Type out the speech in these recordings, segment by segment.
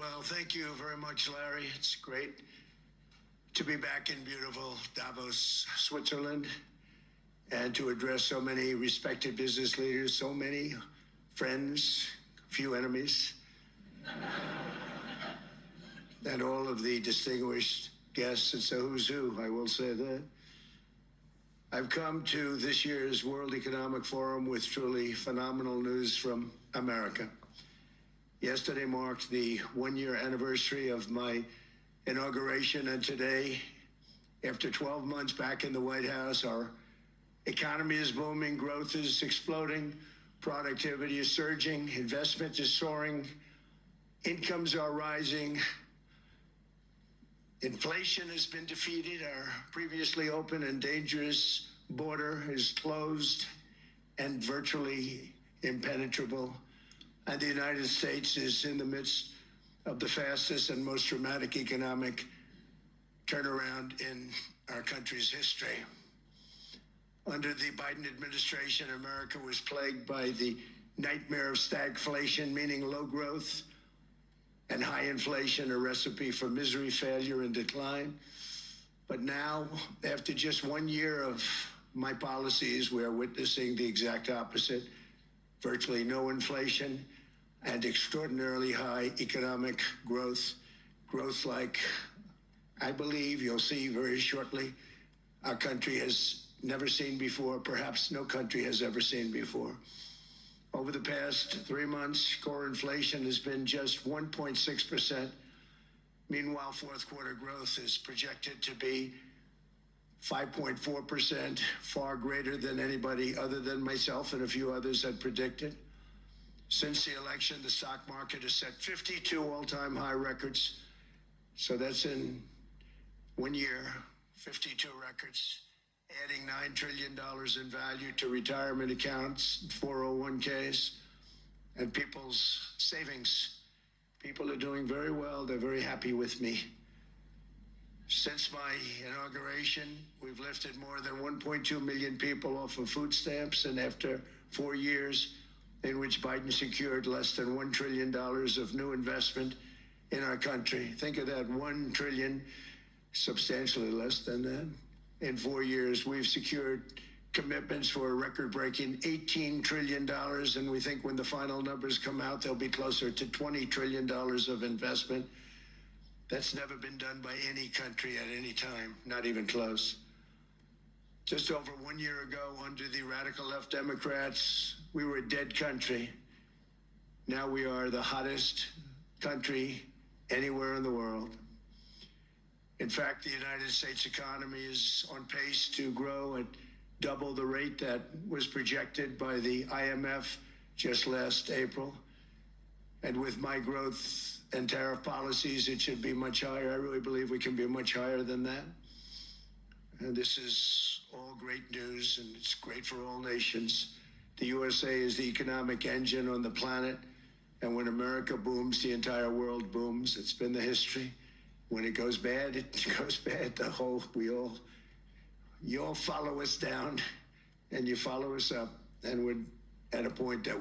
Well, thank you very much, Larry. It's great to be back in beautiful Davos, Switzerland, and to address so many respected business leaders, so many friends, few enemies, and all of the distinguished guests. It's a who's who, I will say that. I've come to this year's World Economic Forum with truly phenomenal news from America. Yesterday marked the one-year anniversary of my inauguration, and today, after 12 months back in the White House, our economy is booming, growth is exploding, productivity is surging, investment is soaring, incomes are rising, inflation has been defeated, our previously open and dangerous border is closed and virtually impenetrable, and the United States is in the midst of the fastest and most dramatic economic turnaround in our country's history. Under the Biden administration, America was plagued by the nightmare of stagflation, meaning low growth, and high inflation, a recipe for misery, failure, and decline. But now, after just 1 year of my policies, we are witnessing the exact opposite. Virtually no inflation and extraordinarily high economic growth. Growth like I believe you'll see very shortly our country has never seen before, perhaps no country has ever seen before. Over the past 3 months, core inflation has been just 1.6%. Meanwhile, fourth quarter growth is projected to be 5.4%, far greater than anybody other than myself and a few others had predicted. Since the election, the stock market has set 52 all-time high records. So that's in 1 year, 52 records, adding $9 trillion in value to retirement accounts, 401ks, and people's savings. People are doing very well. They're very happy with me. Since my inauguration, we've lifted more than 1.2 million people off of food stamps, and after 4 years in which Biden secured less than $1 trillion of new investment in our country. Think of that, 1 trillion, substantially less than that. In 4 years, we've secured commitments for a record-breaking $18 trillion, and we think when the final numbers come out, they'll be closer to $20 trillion of investment. That's never been done by any country at any time, not even close. Just over 1 year ago, under the radical left Democrats, we were a dead country. Now we are the hottest country anywhere in the world. In fact, the United States economy is on pace to grow at double the rate that was projected by the IMF just last April. And with my growth and tariff policies, it should be much higher. I really believe we can be much higher than that. And this is all great news, and it's great for all nations. The USA is the economic engine on the planet, and when America booms, the entire world booms. It's been the history. When it goes bad, it goes bad. You all follow us down, and you follow us up, and we're at a point that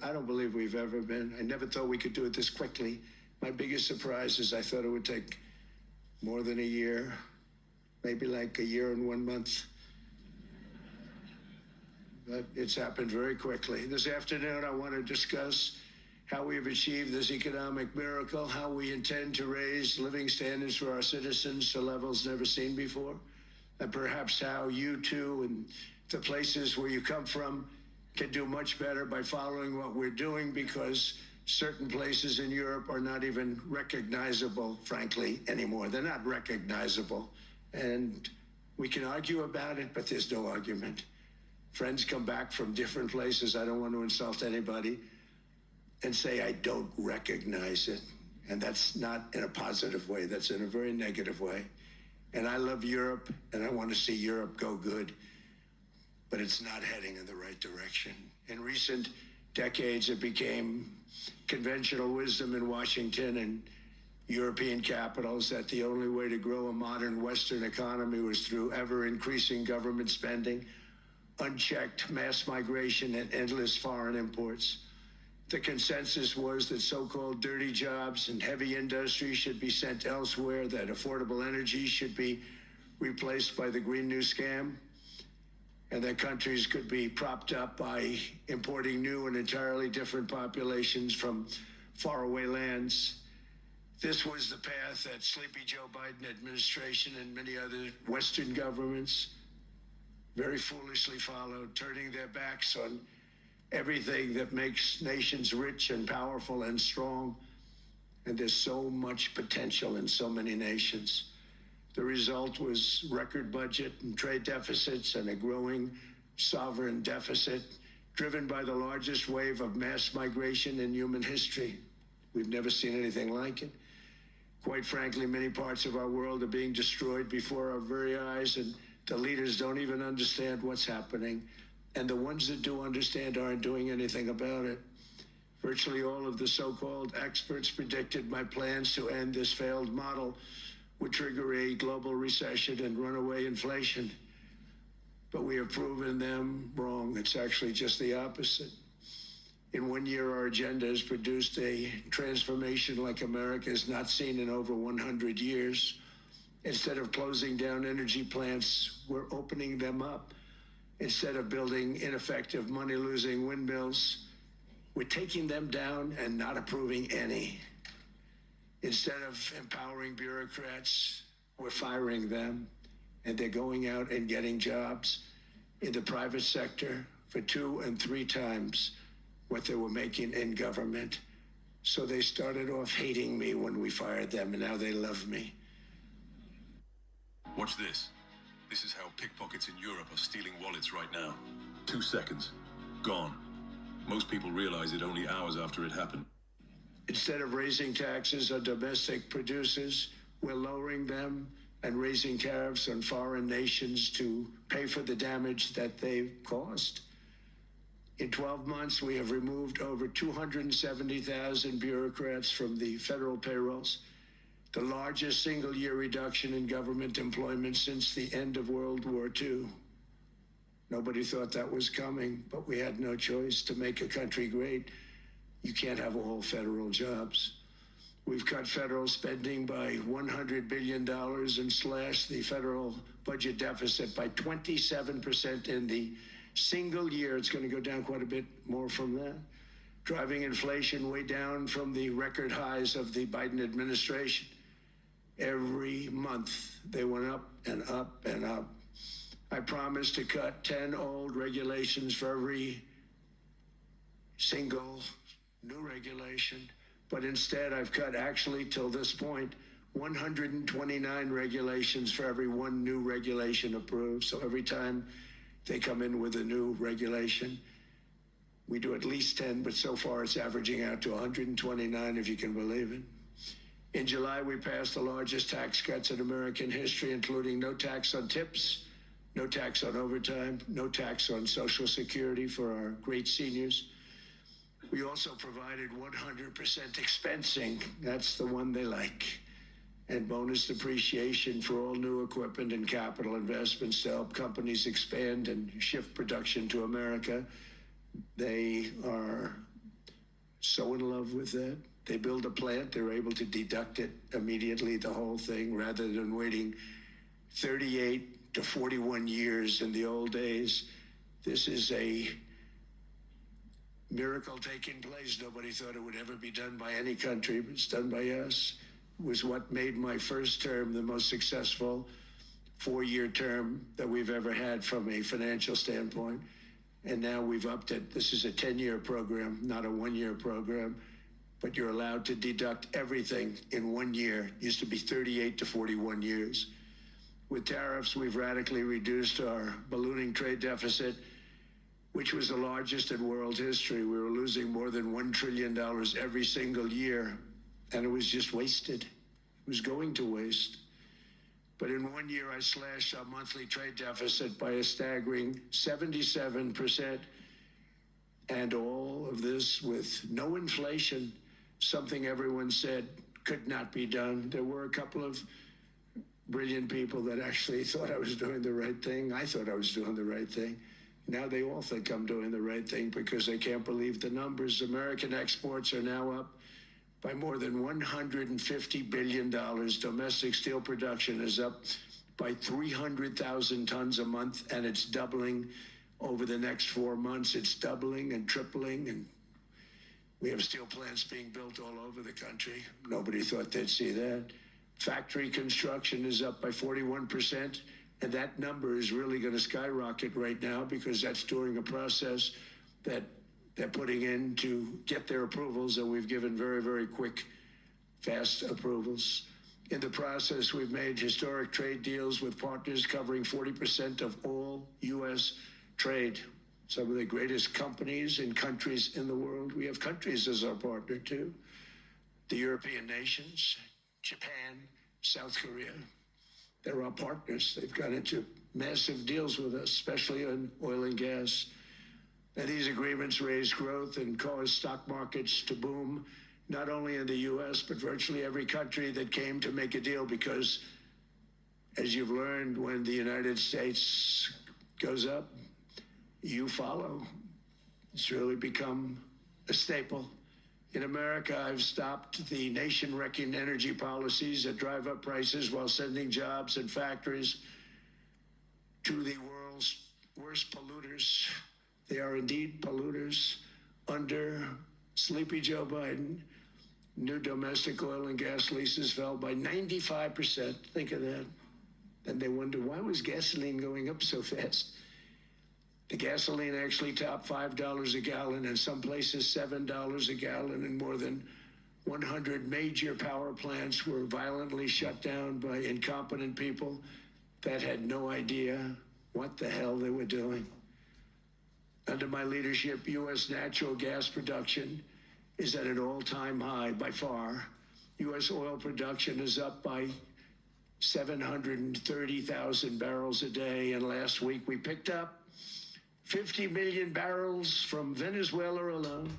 I don't believe we've ever been. I never thought we could do it this quickly. My biggest surprise is I thought it would take more than a year, maybe like a year and 1 month. But it's happened very quickly. This afternoon, I want to discuss how we have achieved this economic miracle, how we intend to raise living standards for our citizens to levels never seen before, and perhaps how you too and the places where you come from can do much better by following what we're doing, because certain places in Europe are not even recognizable, frankly, anymore. They're not recognizable. And we can argue about it, but there's no argument. Friends come back from different places. I don't want to insult anybody and say I don't recognize it. And that's not in a positive way. That's in a very negative way. And I love Europe, and I want to see Europe go good, but it's not heading in the right direction. In recent decades, it became conventional wisdom in Washington and European capitals that the only way to grow a modern Western economy was through ever-increasing government spending, unchecked mass migration, and endless foreign imports. The consensus was that so-called dirty jobs and heavy industry should be sent elsewhere, that affordable energy should be replaced by the Green New Scam, and that countries could be propped up by importing new and entirely different populations from faraway lands. This was the path that Sleepy Joe Biden administration and many other Western governments very foolishly followed, turning their backs on everything that makes nations rich and powerful and strong. And there's so much potential in so many nations. The result was record budget and trade deficits and a growing sovereign deficit driven by the largest wave of mass migration in human history. We've never seen anything like it. Quite frankly, many parts of our world are being destroyed before our very eyes, and the leaders don't even understand what's happening. And the ones that do understand aren't doing anything about it. Virtually all of the so-called experts predicted my plans to end this failed model would trigger a global recession and runaway inflation. But we have proven them wrong. It's actually just the opposite. In 1 year, our agenda has produced a transformation like America has not seen in over 100 years. Instead of closing down energy plants, we're opening them up. Instead of building ineffective, money-losing windmills, we're taking them down and not approving any. Instead of empowering bureaucrats, we're firing them, and they're going out and getting jobs in the private sector for 2 and 3 times what they were making in government. So they started off hating me when we fired them, and now they love me. Watch this. This is how pickpockets in Europe are stealing wallets right now. 2 seconds. Gone. Most people realize it only hours after it happened. Instead of raising taxes on domestic producers, we're lowering them and raising tariffs on foreign nations to pay for the damage that they've caused. In 12 months, we have removed over 270,000 bureaucrats from the federal payrolls, the largest single-year reduction in government employment since the end of World War II. Nobody thought that was coming, but we had no choice. To make a country great, you can't have all federal jobs. We've cut federal spending by $100 billion and slashed the federal budget deficit by 27% in the single year. It's going to go down quite a bit more from that, driving inflation way down from the record highs of the Biden administration. Every month, they went up and up and up. I promised to cut 10 old regulations for every single new regulation, but instead I've cut, actually till this point, 129 regulations for every 1 new regulation approved. So every time they come in with a new regulation, we do at least 10, but so far it's averaging out to 129, if you can believe it. In July, we passed the largest tax cuts in American history, including no tax on tips, no tax on overtime, no tax on Social Security for our great seniors. We also provided 100% expensing, that's the one they like, and bonus depreciation for all new equipment and capital investments to help companies expand and shift production to America. They are so in love with that. They build a plant, they're able to deduct it immediately, the whole thing, rather than waiting 38 to 41 years in the old days. This is a miracle taking place. Nobody thought it would ever be done by any country, but it's done by us. It was what made my first term the most successful 4-year term that we've ever had from a financial standpoint. And now we've upped it. This is a 10-year program, not a 1-year program. But you're allowed to deduct everything in 1 year. It used to be 38 to 41 years. With tariffs, we've radically reduced our ballooning trade deficit, which was the largest in world history. We were losing more than $1 trillion every single year, and it was just wasted. It was going to waste. But in 1 year, I slashed our monthly trade deficit by a staggering 77%, and all of this with no inflation. Something everyone said could not be done. There were a couple of brilliant people that actually thought I was doing the right thing. I thought I was doing the right thing. Now they all think I'm doing the right thing because they can't believe the numbers. American exports are now up by more than $150 billion. Domestic steel production is up by 300,000 tons a month, and it's doubling over the next 4 months. It's doubling and tripling, and we have steel plants being built all over the country. Nobody thought they'd see that. Factory construction is up by 41%, and that number is really going to skyrocket right now because that's during a process that they're putting in to get their approvals, and we've given very, very quick, fast approvals. In the process, we've made historic trade deals with partners covering 40% of all U.S. trade. Some of the greatest companies and countries in the world. We have countries as our partner, too. The European nations, Japan, South Korea. They're our partners. They've got into massive deals with us, especially on oil and gas. And these agreements raise growth and cause stock markets to boom, not only in the U.S., but virtually every country that came to make a deal, because as you've learned, when the United States goes up, you follow. It's really become a staple. In America, I've stopped the nation-wrecking energy policies that drive up prices while sending jobs and factories to the world's worst polluters. They are indeed polluters. Under sleepy Joe Biden, new domestic oil and gas leases fell by 95%. Think of that. And they wonder, why was gasoline going up so fast? The gasoline actually topped $5 a gallon, and some places $7 a gallon, and more than 100 major power plants were violently shut down by incompetent people that had no idea what the hell they were doing. Under my leadership, U.S. natural gas production is at an all-time high by far. U.S. oil production is up by 730,000 barrels a day, and last week we picked up 50 million barrels from Venezuela alone.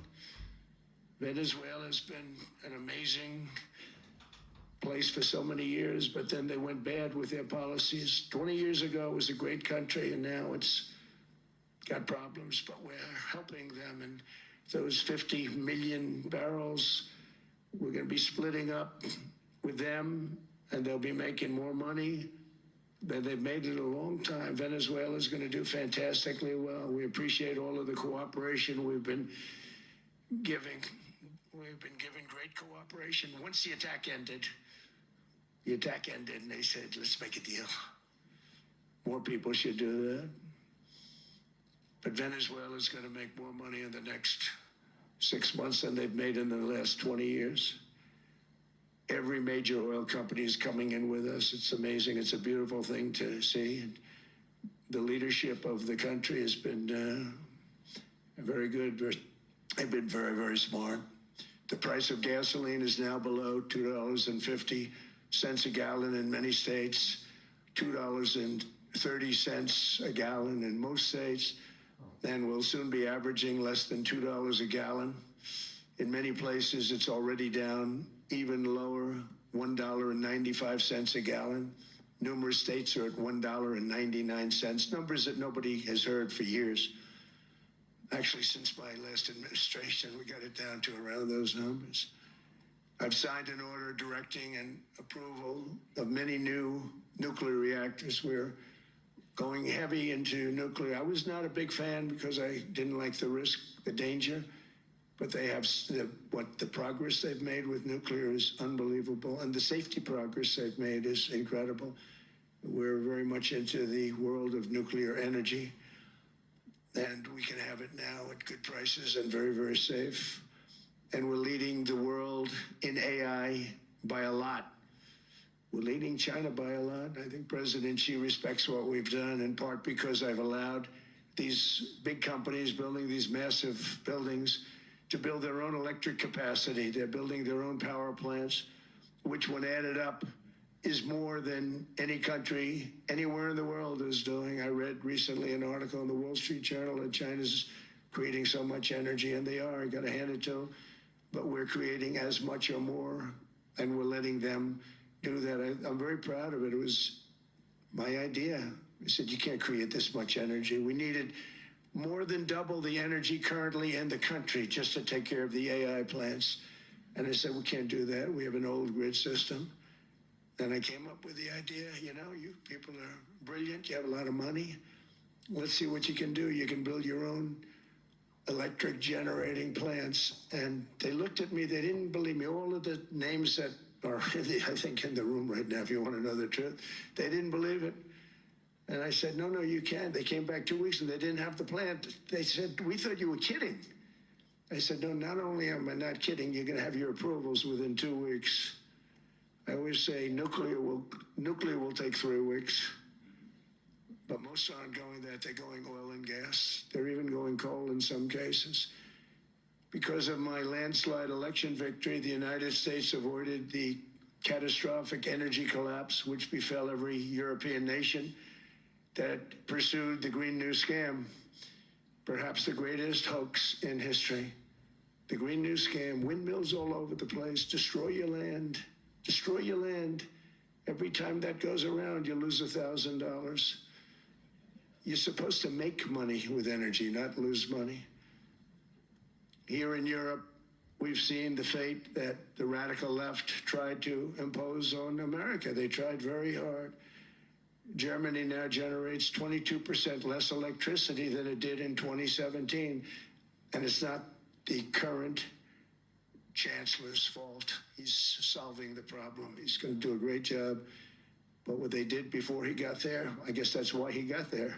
Venezuela has been an amazing place for so many years, but then they went bad with their policies. 20 years ago, it was a great country, and now it's got problems, but we're helping them. And those 50 million barrels, we're going to be splitting up with them, and they'll be making more money. They've made it a long time. Venezuela is going to do fantastically well. We appreciate all of the cooperation we've been giving. We've been giving great cooperation. Once the attack ended, and they said, let's make a deal. More people should do that. But Venezuela is going to make more money in the next 6 months than they've made in the last 20 years. Every major oil company is coming in with us. It's amazing. It's a beautiful thing to see. And the leadership of the country has been very good. They've been very, very smart. The price of gasoline is now below $2.50 a gallon in many states, $2.30 a gallon in most states, and will soon be averaging less than $2 a gallon. In many places, it's already down even lower, $1.95 a gallon. Numerous states are at $1.99, numbers that nobody has heard for years. Actually, since my last administration, we got it down to around those numbers. I've signed an order directing and approval of many new nuclear reactors. We're going heavy into nuclear. I was not a big fan because I didn't like the risk, the danger. But they have the progress they've made with nuclear is unbelievable, and the safety progress they've made is incredible. We're very much into the world of nuclear energy, and we can have it now at good prices and very, very safe. And we're leading the world in AI by a lot. We're leading China by a lot. I think President Xi respects what we've done, in part because I've allowed these big companies building these massive buildings to build their own electric capacity. They're building their own power plants, which when added up is more than any country anywhere in the world is doing. I read recently an article in the Wall Street Journal that China's creating so much energy, and they are, I gotta hand it to them, but we're creating as much or more, and we're letting them do that. I'm very proud of it. It was my idea. I said, you can't create this much energy. We needed more than double the energy currently in the country just to take care of the AI plants. And I said, we can't do that. We have an old grid system. Then I came up with the idea, you know, you people are brilliant. You have a lot of money. Let's see what you can do. You can build your own electric generating plants. And they looked at me. They didn't believe me. All of the names that are, I think, in the room right now, if you want to know the truth, they didn't believe it. And I said, no, you can't. They came back 2 weeks and they didn't have the plant. They said, we thought you were kidding. I said, no, not only am I not kidding, you're going to have your approvals within 2 weeks. I always say nuclear will take 3 weeks. But most aren't going that. They're going oil and gas. They're even going coal in some cases. Because of my landslide election victory, the United States avoided the catastrophic energy collapse which befell every European nation that pursued the Green New Scam, perhaps the greatest hoax in history. The Green New Scam, windmills all over the place, destroy your land, destroy your land. Every time that goes around, you lose $1,000. You're supposed to make money with energy, not lose money. Here in Europe, we've seen the fate that the radical left tried to impose on America. They tried very hard. Germany now generates 22% less electricity than it did in 2017. And it's not the current chancellor's fault. He's solving the problem. He's going to do a great job. But what they did before he got there, I guess that's why he got there.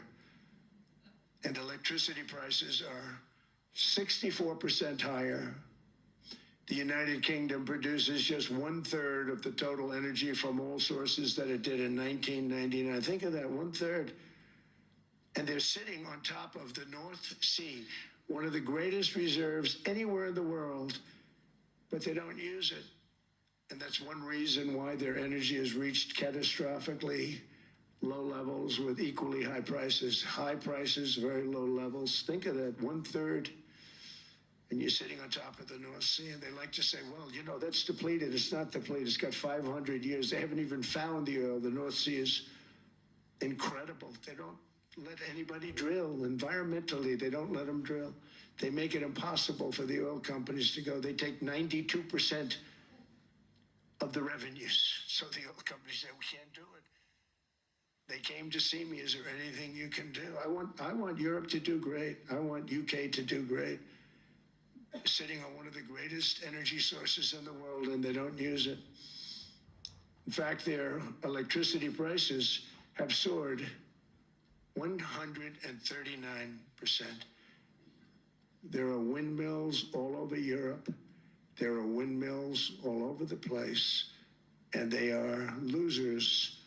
And electricity prices are 64% higher. The United Kingdom produces just 1/3 of the total energy from all sources that it did in 1999. Think of that, 1/3. And they're sitting on top of the North Sea, one of the greatest reserves anywhere in the world, but they don't use it. And that's one reason why their energy has reached catastrophically low levels with equally high prices. High prices, very low levels. Think of that, 1/3. And you're sitting on top of the North Sea, and they like to say, well, you know, that's depleted. It's not depleted. It's got 500 years. They haven't even found the oil. The North Sea is incredible. They don't let anybody drill. Environmentally, they don't let them drill. They make it impossible for the oil companies to go. They take 92% of the revenues. So the oil companies say, we can't do it. They came to see me. Is there anything you can do? I want Europe to do great. I want UK to do great. Sitting on one of the greatest energy sources in the world, and they don't use it. In fact, their electricity prices have soared 139%. There are windmills all over Europe. There are windmills all over the place, and they are losers.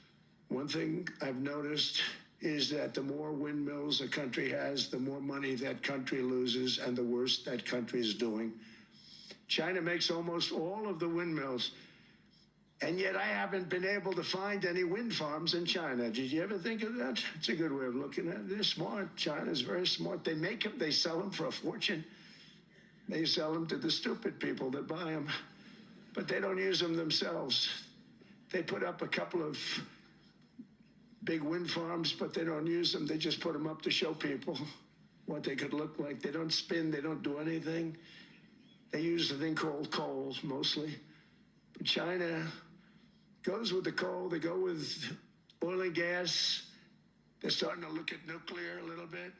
One thing I've noticed is that the more windmills a country has, the more money that country loses and the worse that country is doing. China makes almost all of the windmills, and yet I haven't been able to find any wind farms in China. Did you ever think of that? It's a good way of looking at it. They're smart. China's very smart. They make them, they sell them for a fortune. They sell them to the stupid people that buy them, but they don't use them themselves. They put up a couple of big wind farms, but they don't use them. They just put them up to show people what they could look like. They don't spin. They don't do anything. They use a thing called coal, mostly. But China goes with the coal. They go with oil and gas. They're starting to look at nuclear a little bit.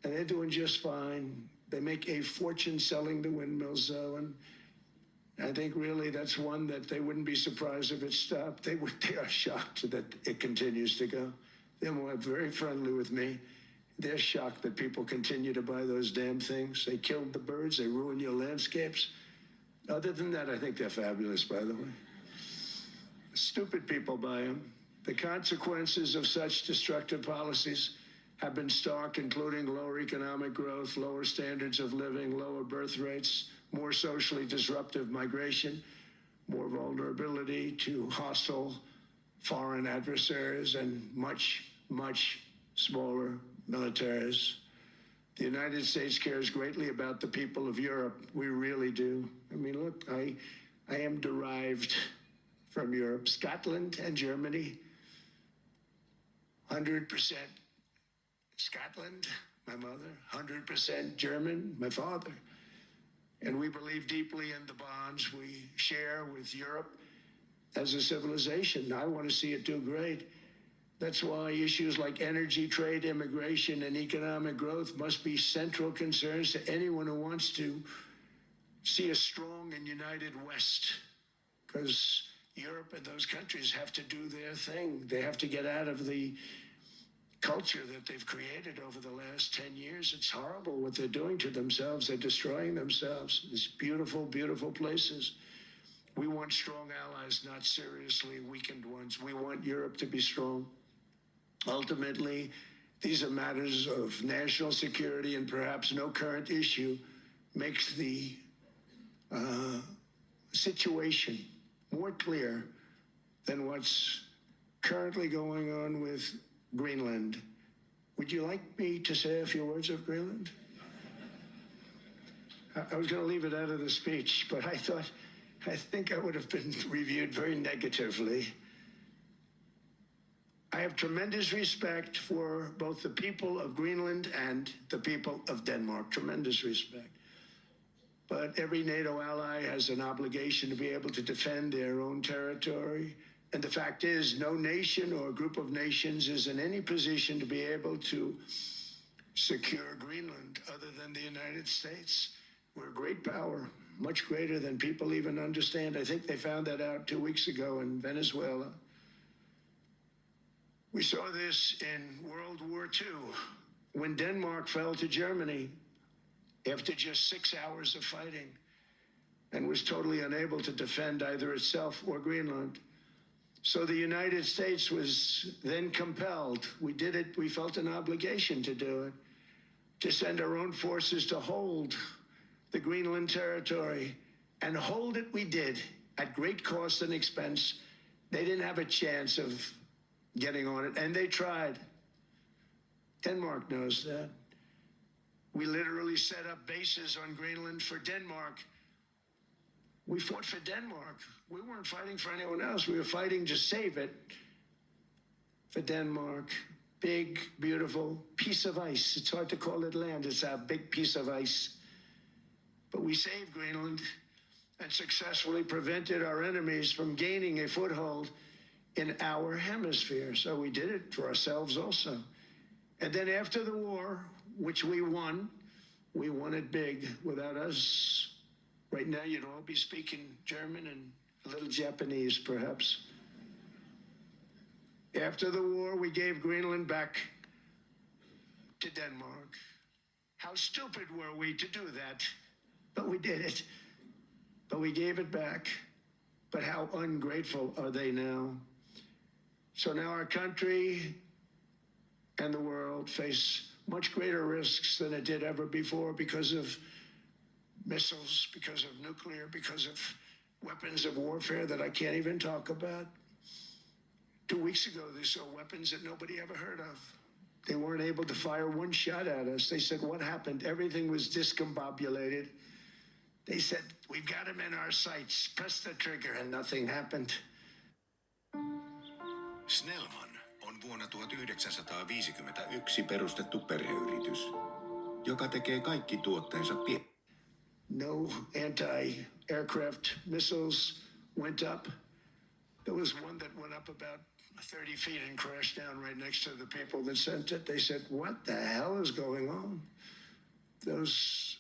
And they're doing just fine. They make a fortune selling the windmills, though, and I think really that's one that they wouldn't be surprised if it stopped. They are shocked that it continues to go. They're very friendly with me. They're shocked that people continue to buy those damn things. They killed the birds. They ruin your landscapes. Other than that, I think they're fabulous, by the way. Stupid people buy them. The consequences of such destructive policies have been stark, including lower economic growth, lower standards of living, lower birth rates, more socially disruptive migration, more vulnerability to hostile foreign adversaries, and much, much smaller militaries. The United States cares greatly about the people of Europe. We really do. I mean, look, I am derived from Europe. Scotland and Germany, 100% Scotland, my mother, 100% German, my father. And we believe deeply in the bonds we share with Europe as a civilization. I want to see it do great. That's why issues like energy, trade, immigration, and economic growth must be central concerns to anyone who wants to see a strong and united West. Because Europe and those countries have to do their thing. They have to get out of the culture that they've created over the last 10 years. It's horrible what they're doing to themselves. They're destroying themselves. These beautiful, beautiful places. We want strong allies, not seriously weakened ones. We want Europe to be strong. Ultimately, these are matters of national security, and perhaps no current issue makes the situation more clear than what's currently going on with Greenland. Would you like me to say a few words of Greenland? I was going to leave it out of the speech, but I think I would have been reviewed very negatively. I have tremendous respect for both the people of Greenland and the people of Denmark, tremendous respect. But every NATO ally has an obligation to be able to defend their own territory. And the fact is, no nation or group of nations is in any position to be able to secure Greenland other than the United States. We're a great power, much greater than people even understand. I think they found that out 2 weeks ago in Venezuela. We saw this in World War II, when Denmark fell to Germany after just 6 hours of fighting and was totally unable to defend either itself or Greenland. So the United States was then compelled, we did it, we felt an obligation to do it, to send our own forces to hold the Greenland territory. And hold it we did, at great cost and expense. They didn't have a chance of getting on it, and they tried. Denmark knows that. We literally set up bases on Greenland for Denmark. We fought for Denmark. We weren't fighting for anyone else. We were fighting to save it for Denmark. Big, beautiful piece of ice. It's hard to call it land. It's a big piece of ice. But we saved Greenland and successfully prevented our enemies from gaining a foothold in our hemisphere. So we did it for ourselves also. And then after the war, which we won it big. Without us, right now you'd all be speaking German and a little Japanese, perhaps. After the war, we gave Greenland back to Denmark. How stupid were we to do that? But we did it. But we gave it back. But how ungrateful are they now? So now our country and the world face much greater risks than it did ever before because of missiles, because of nuclear, because of weapons of warfare that I can't even talk about. 2 weeks ago, they saw weapons that nobody ever heard of. They weren't able to fire one shot at us. They said, what happened? Everything was discombobulated. They said, we've got them in our sights. Press the trigger, and nothing happened. Snellman on vuonna 1951 perustettu perheyritys, joka tekee kaikki tuotteensa No anti-aircraft missiles went up. There was one that went up about 30 feet and crashed down right next to the people that sent it. They said, what the hell is going on? Those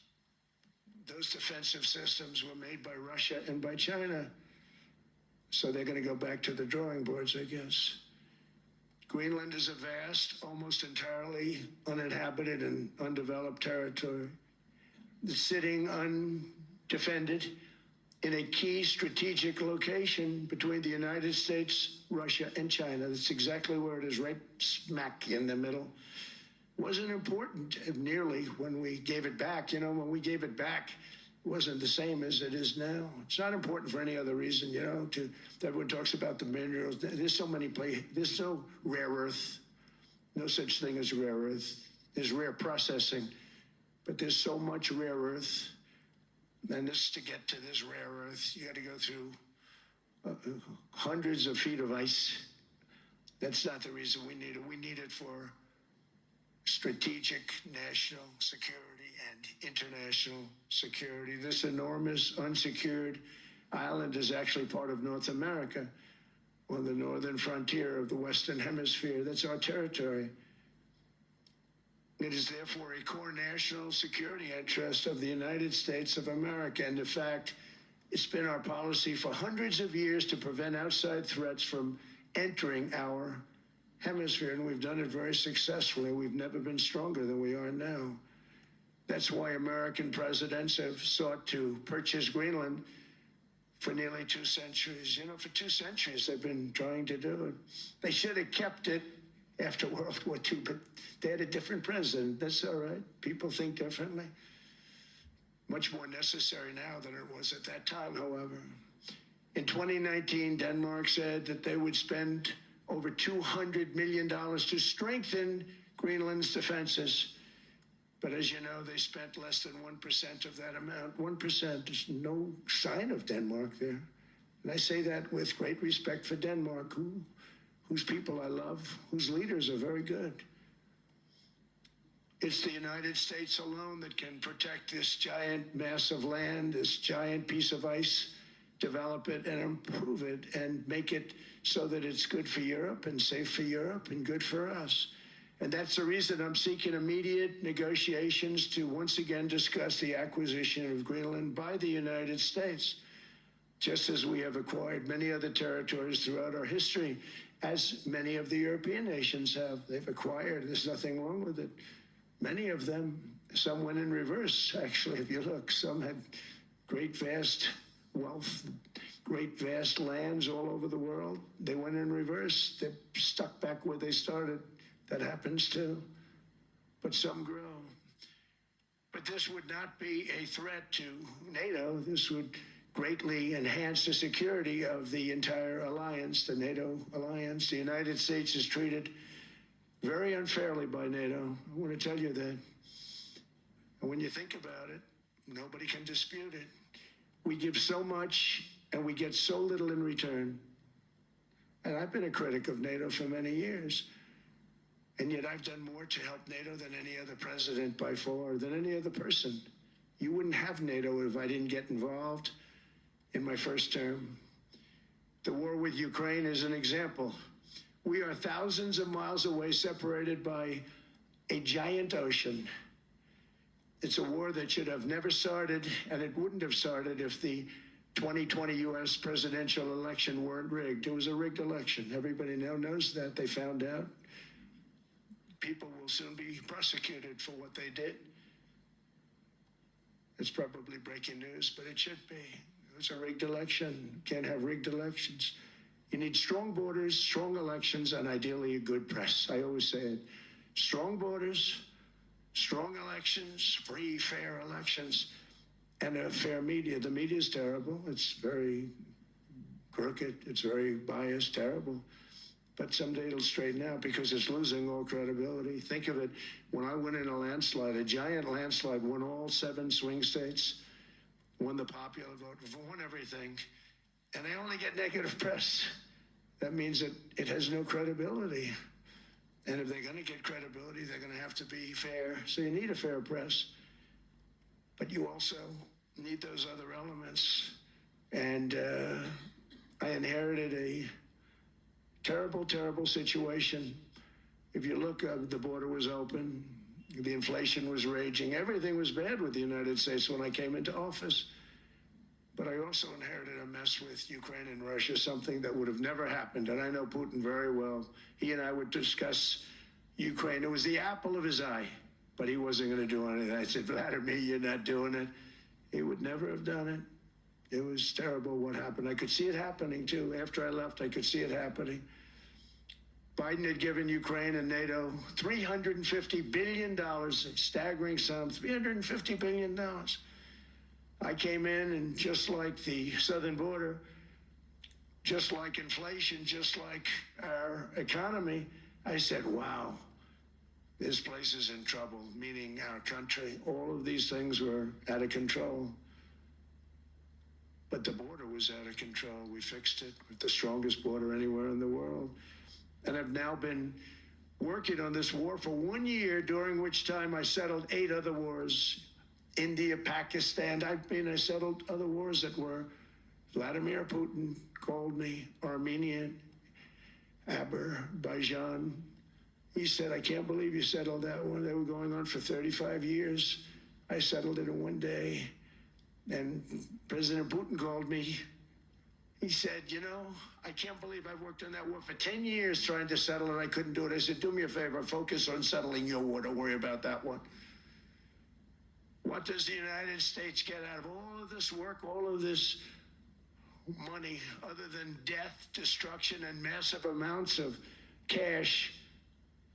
defensive systems were made by Russia and by China. So they're going to go back to the drawing boards, I guess. Greenland is a vast, almost entirely uninhabited and undeveloped territory. It's sitting undefended in a key strategic location between the United States, Russia, and China. That's exactly where it is, right smack in the middle. Wasn't important nearly when we gave it back. You know, when we gave it back, it wasn't the same as it is now. It's not important for any other reason, you know, everyone talks about the minerals. There's so many places. There's no rare earth. No such thing as rare earth. There's rare processing, but there's so much rare earth. And this, to get to this rare earth, you got to go through hundreds of feet of ice. That's not the reason we need it. We need it for strategic national security and international security. This enormous unsecured island is actually part of North America, on the northern frontier of the Western Hemisphere. That's our territory. It is therefore a core national security interest of the United States of America. And in fact, it's been our policy for hundreds of years to prevent outside threats from entering our hemisphere, and we've done it very successfully. We've never been stronger than we are now. That's why American presidents have sought to purchase Greenland for nearly 2 centuries. You know, for 2 centuries they've been trying to do it. They should have kept it after World War II, but they had a different president. That's all right. People think differently. Much more necessary now than it was at that time, however. In 2019, Denmark said that they would spend over $200 million to strengthen Greenland's defenses. But as you know, they spent less than 1% of that amount. 1%, there's no sign of Denmark there. And I say that with great respect for Denmark, whose people I love, whose leaders are very good. It's the United States alone that can protect this giant mass of land, this giant piece of ice, develop it and improve it and make it so that it's good for Europe and safe for Europe and good for us. And that's the reason I'm seeking immediate negotiations to once again discuss the acquisition of Greenland by the United States, just as we have acquired many other territories throughout our history, as many of the European nations have. They've acquired, there's nothing wrong with it. Many of them, some went in reverse, actually, if you look. Some had great, vast wealth, great, vast lands all over the world. They went in reverse. They're stuck back where they started. That happens too. But some grow. But this would not be a threat to NATO. This would greatly enhance the security of the entire alliance, the NATO alliance. The United States is treated very unfairly by NATO. I want to tell you that. And when you think about it, nobody can dispute it. We give so much and we get so little in return. And I've been a critic of NATO for many years. And yet I've done more to help NATO than any other president by far, than any other person. You wouldn't have NATO if I didn't get involved in my first term. The war with Ukraine is an example. We are thousands of miles away, separated by a giant ocean. It's a war that should have never started, and it wouldn't have started if the 2020 U.S. presidential election weren't rigged. It was a rigged election. Everybody now knows that. They found out. People will soon be prosecuted for what they did. It's probably breaking news, but it should be. It was a rigged election. You can't have rigged elections. You need strong borders, strong elections, and ideally a good press. I always say it. Strong borders, strong elections, free, fair elections, and a fair media. The media is terrible. It's very crooked. It's very biased, terrible. But someday it'll straighten out because it's losing all credibility. Think of it, when I went in a landslide, a giant landslide, won all 7 swing states, won the popular vote, won everything, and they only get negative press. That means that it has no credibility. And if they're going to get credibility, they're going to have to be fair. So you need a fair press. But you also need those other elements. And I inherited a terrible, terrible situation. If you look, the border was open. The inflation was raging. Everything was bad with the United States when I came into office. But I also inherited a mess with Ukraine and Russia, something that would have never happened. And I know Putin very well. He and I would discuss Ukraine. It was the apple of his eye, but he wasn't going to do anything. I said, Vladimir, you're not doing it. He would never have done it. It was terrible what happened. I could see it happening, too. After I left, I could see it happening. Biden had given Ukraine and NATO $350 billion, a staggering sum, $350 billion. I came in, and just like the southern border, just like inflation, just like our economy, I said, wow, this place is in trouble, meaning our country. All of these things were out of control. But the border was out of control. We fixed it with the strongest border anywhere in the world. And I've now been working on this war for 1 year, during which time I settled 8 other wars. India, Pakistan, I settled other wars that were. Vladimir Putin called me, Armenia, Azerbaijan. He said, I can't believe you settled that one. They were going on for 35 years. I settled it in 1 day. And President Putin called me. He said, you know, I can't believe I've worked on that war for 10 years trying to settle it. I couldn't do it. I said, do me a favor, focus on settling your war. Don't worry about that one. What does the United States get out of all of this work, all of this money, other than death, destruction, and massive amounts of cash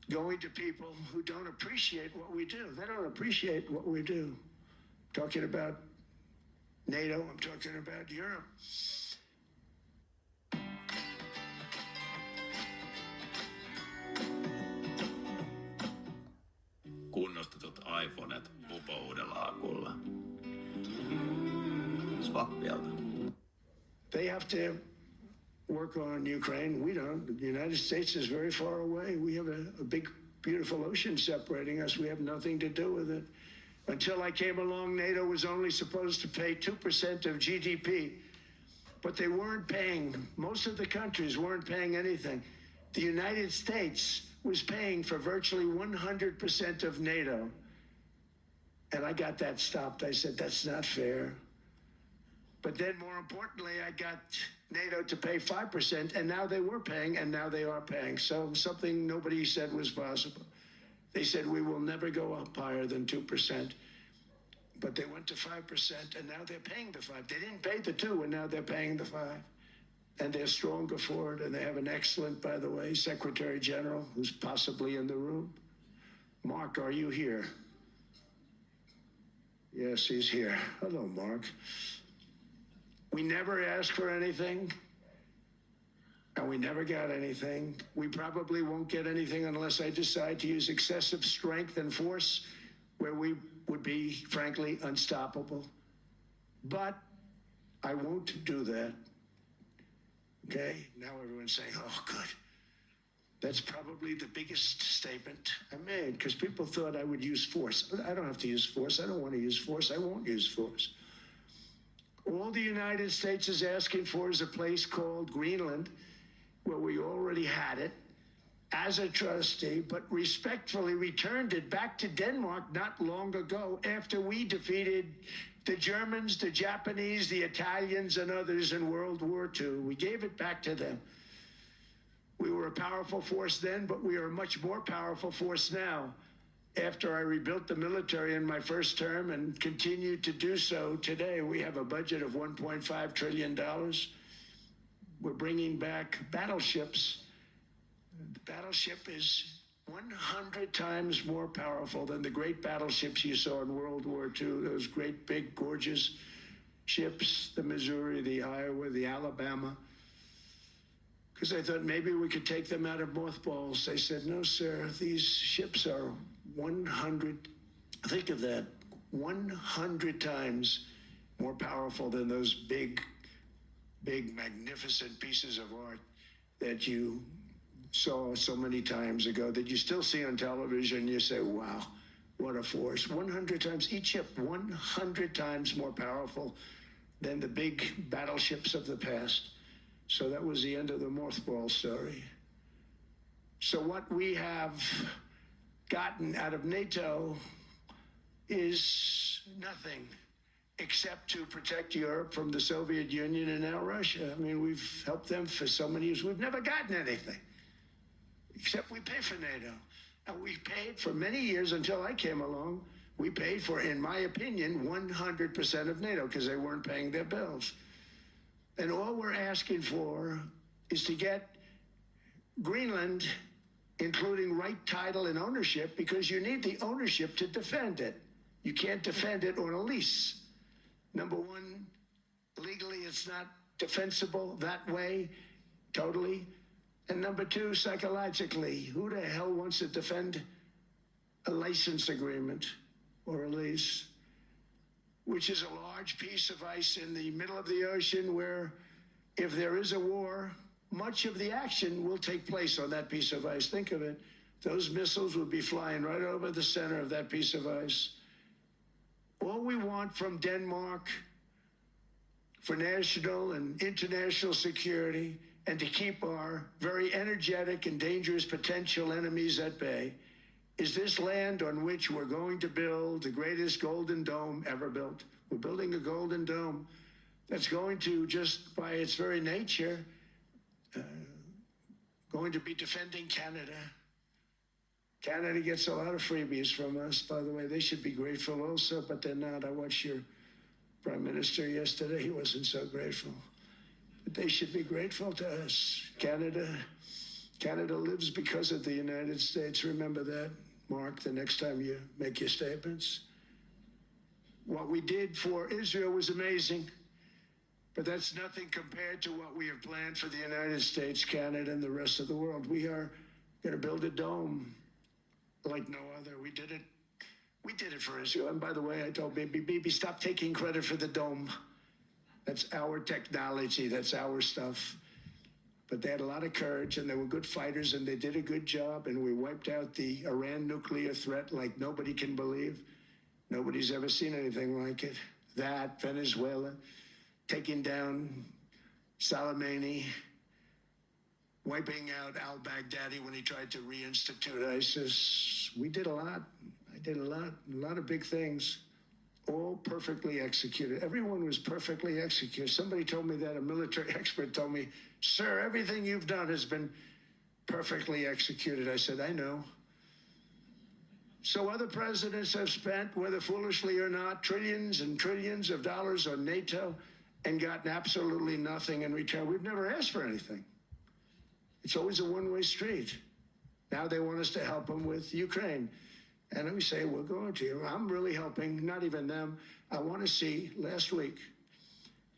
going to people who don't appreciate what we do? They don't appreciate what we do. I'm talking about NATO, I'm talking about Europe. Kunnostetut iPhonet uudella akulla. Swappialta. They have to work on Ukraine. We don't. The United States is very far away. We have a big, beautiful ocean separating us. We have nothing to do with it. Until I came along, NATO was only supposed to pay 2% of GDP, but they weren't paying. Most of the countries weren't paying anything. The United States was paying for virtually 100% of NATO. And I got that stopped. I said, that's not fair. But then more importantly, I got NATO to pay 5%, and now they were paying, and now they are paying. So something nobody said was possible. They said, we will never go up higher than 2%. But they went to 5%, and now they're paying the 5. They didn't pay the 2, and now they're paying the 5. And they're stronger for it, and they have an excellent, by the way, Secretary General, who's possibly in the room. Mark, are you here? Yes, he's here. Hello, Mark. We never asked for anything, and we never got anything. We probably won't get anything unless I decide to use excessive strength and force, where we would be, frankly, unstoppable. But I won't do that. Okay? Now everyone's saying, oh, good. That's probably the biggest statement I made, because people thought I would use force. I don't have to use force. I don't want to use force. I won't use force. All the United States is asking for is a place called Greenland, where we already had it as a trustee, but respectfully returned it back to Denmark not long ago after we defeated the Germans, the Japanese, the Italians, and others in World War II. We gave it back to them. We were a powerful force then, but we are a much more powerful force now. After I rebuilt the military in my first term and continue to do so today, we have a budget of $1.5 trillion. We're bringing back battleships. The battleship is 100 times more powerful than the great battleships you saw in World War II, those great, big, gorgeous ships, the Missouri, the Iowa, the Alabama. Because I thought maybe we could take them out of mothballs. They said, no, sir, these ships are 100, think of that, 100 times more powerful than those big, magnificent pieces of art that you saw so many times ago, that you still see on television. You say, wow, what a force. 100 times, each ship 100 times more powerful than the big battleships of the past. So that was the end of the mothball story. So what we have gotten out of NATO is nothing except to protect Europe from the Soviet Union and now Russia. I mean, we've helped them for so many years. We've never gotten anything, except we pay for NATO. And we paid for many years until I came along. We paid for, in my opinion, 100% of NATO because they weren't paying their bills. And all we're asking for is to get Greenland, including right title and ownership, because you need the ownership to defend it. You can't defend it on a lease. Number one, legally it's not defensible that way, totally. And number two, psychologically, who the hell wants to defend a license agreement or a lease, which is a large piece of ice in the middle of the ocean where if there is a war, much of the action will take place on that piece of ice. Think of it. those missiles would be flying right over the center of that piece of ice. All we want from Denmark for national and international security and to keep our very energetic and dangerous potential enemies at bay is this land on which we're going to build the greatest golden dome ever built. We're building a golden dome that's going to, just by its very nature, going to be defending Canada. Canada gets a lot of freebies from us, by the way. They should be grateful also, but they're not. I watched your Prime Minister yesterday. He wasn't so grateful. But they should be grateful to us. Canada lives because of the United States. Remember that, Mark, the next time you make your statements. What we did for Israel was amazing, but that's nothing compared to what we have planned for the United States, Canada, and the rest of the world. We are going to build a dome like no other. We did it for Israel. And by the way, I told Bibi, stop taking credit for the dome. That's our technology. That's our stuff. But they had a lot of courage, and they were good fighters, and they did a good job, and we wiped out the Iran nuclear threat like nobody can believe. Nobody's ever seen anything like it. That, Venezuela, taking down Soleimani, wiping out al-Baghdadi when he tried to reinstitute ISIS. We did a lot. I did a lot of big things, all perfectly executed. Everyone was perfectly executed. Somebody told me that, a military expert told me, sir, everything you've done has been perfectly executed. I said, I know. So other presidents have spent, whether foolishly or not, trillions and trillions of dollars on NATO and gotten absolutely nothing in return. We've never asked for anything. It's always a one-way street. Now they want us to help them with Ukraine. And we say, we're going to. I'm really helping, not even them. I want to see, last week,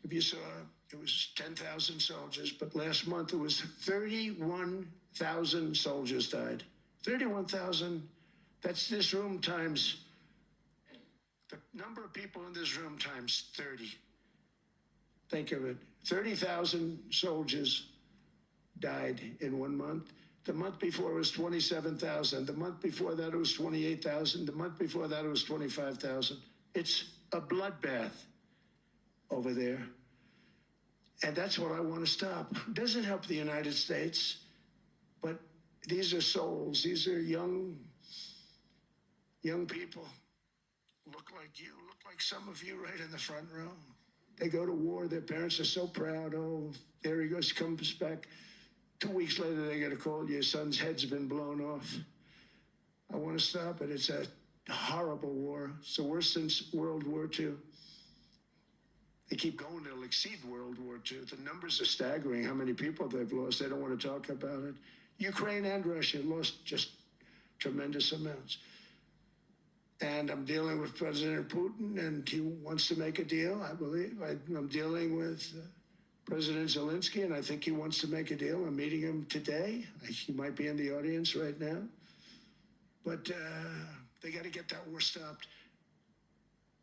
if you saw, it was 10,000 soldiers, but last month it was 31,000 soldiers died. 31,000, that's this room times, the number of people in this room times 30. Think of it, 30,000 soldiers died in 1 month. The month before it was 27,000. The month before that it was 28,000. The month before that it was 25,000. It's a bloodbath over there. And that's what I want to stop. It doesn't help the United States, but these are souls. These are young people. Look like you, look like some of you right in the front row. They go to war. Their parents are so proud. Oh, there he goes, comes back. 2 weeks later, they get a call, your son's head's been blown off. I want to stop it. It's a horrible war. It's the worst since World War II. They keep going, they'll exceed World War II. The numbers are staggering, how many people they've lost. They don't want to talk about it. Ukraine and Russia lost just tremendous amounts. And I'm dealing with President Putin, and he wants to make a deal, I believe. I'm dealing with President Zelensky, and I think he wants to make a deal. I'm meeting him today. He might be in the audience right now. But they got to get that war stopped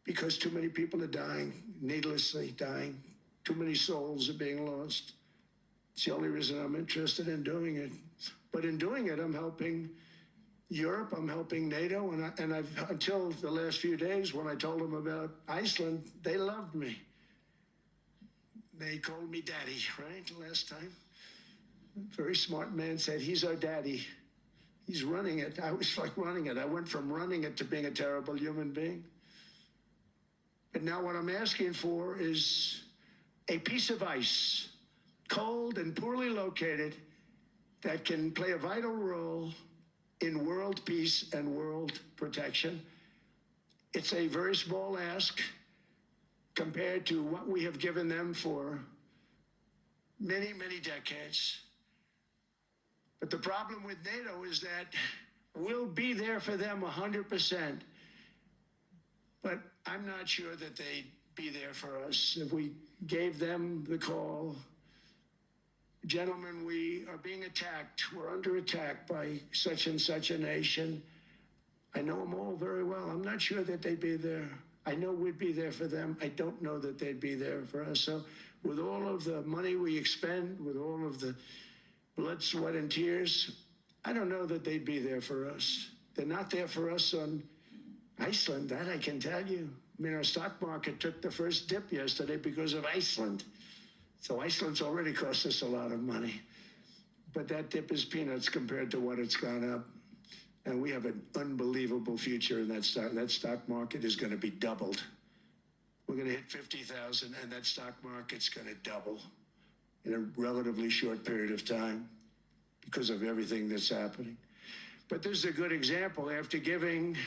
because too many people are dying, needlessly dying. Too many souls are being lost. It's the only reason I'm interested in doing it. But in doing it, I'm helping Europe, I'm helping NATO, and I've until the last few days when I told them about Iceland, they loved me. They called me daddy, right, last time. Very smart man said, he's our daddy. He's running it. I was like running it. I went from running it to being a terrible human being. But now what I'm asking for is a piece of ice, cold and poorly located, that can play a vital role in world peace and world protection. It's a very small ask compared to what we have given them for many, many decades. But the problem with NATO is that we'll be there for them 100%. But I'm not sure that they'd be there for us if we gave them the call. Gentlemen, we are being attacked. We're under attack by such and such a nation. I know them all very well. I'm not sure that they'd be there. I know we'd be there for them. I don't know that they'd be there for us. So with all of the money we expend, with all of the blood, sweat, and tears, I don't know that they'd be there for us. They're not there for us on Iceland, that I can tell you. I mean, our stock market took the first dip yesterday because of Iceland. So Iceland's already cost us a lot of money. But that dip is peanuts compared to what it's gone up. And we have an unbelievable future in that stock. That stock market is going to be doubled. We're going to hit 50,000, and that stock market's going to double in a relatively short period of time because of everything that's happening. But this is a good example. After giving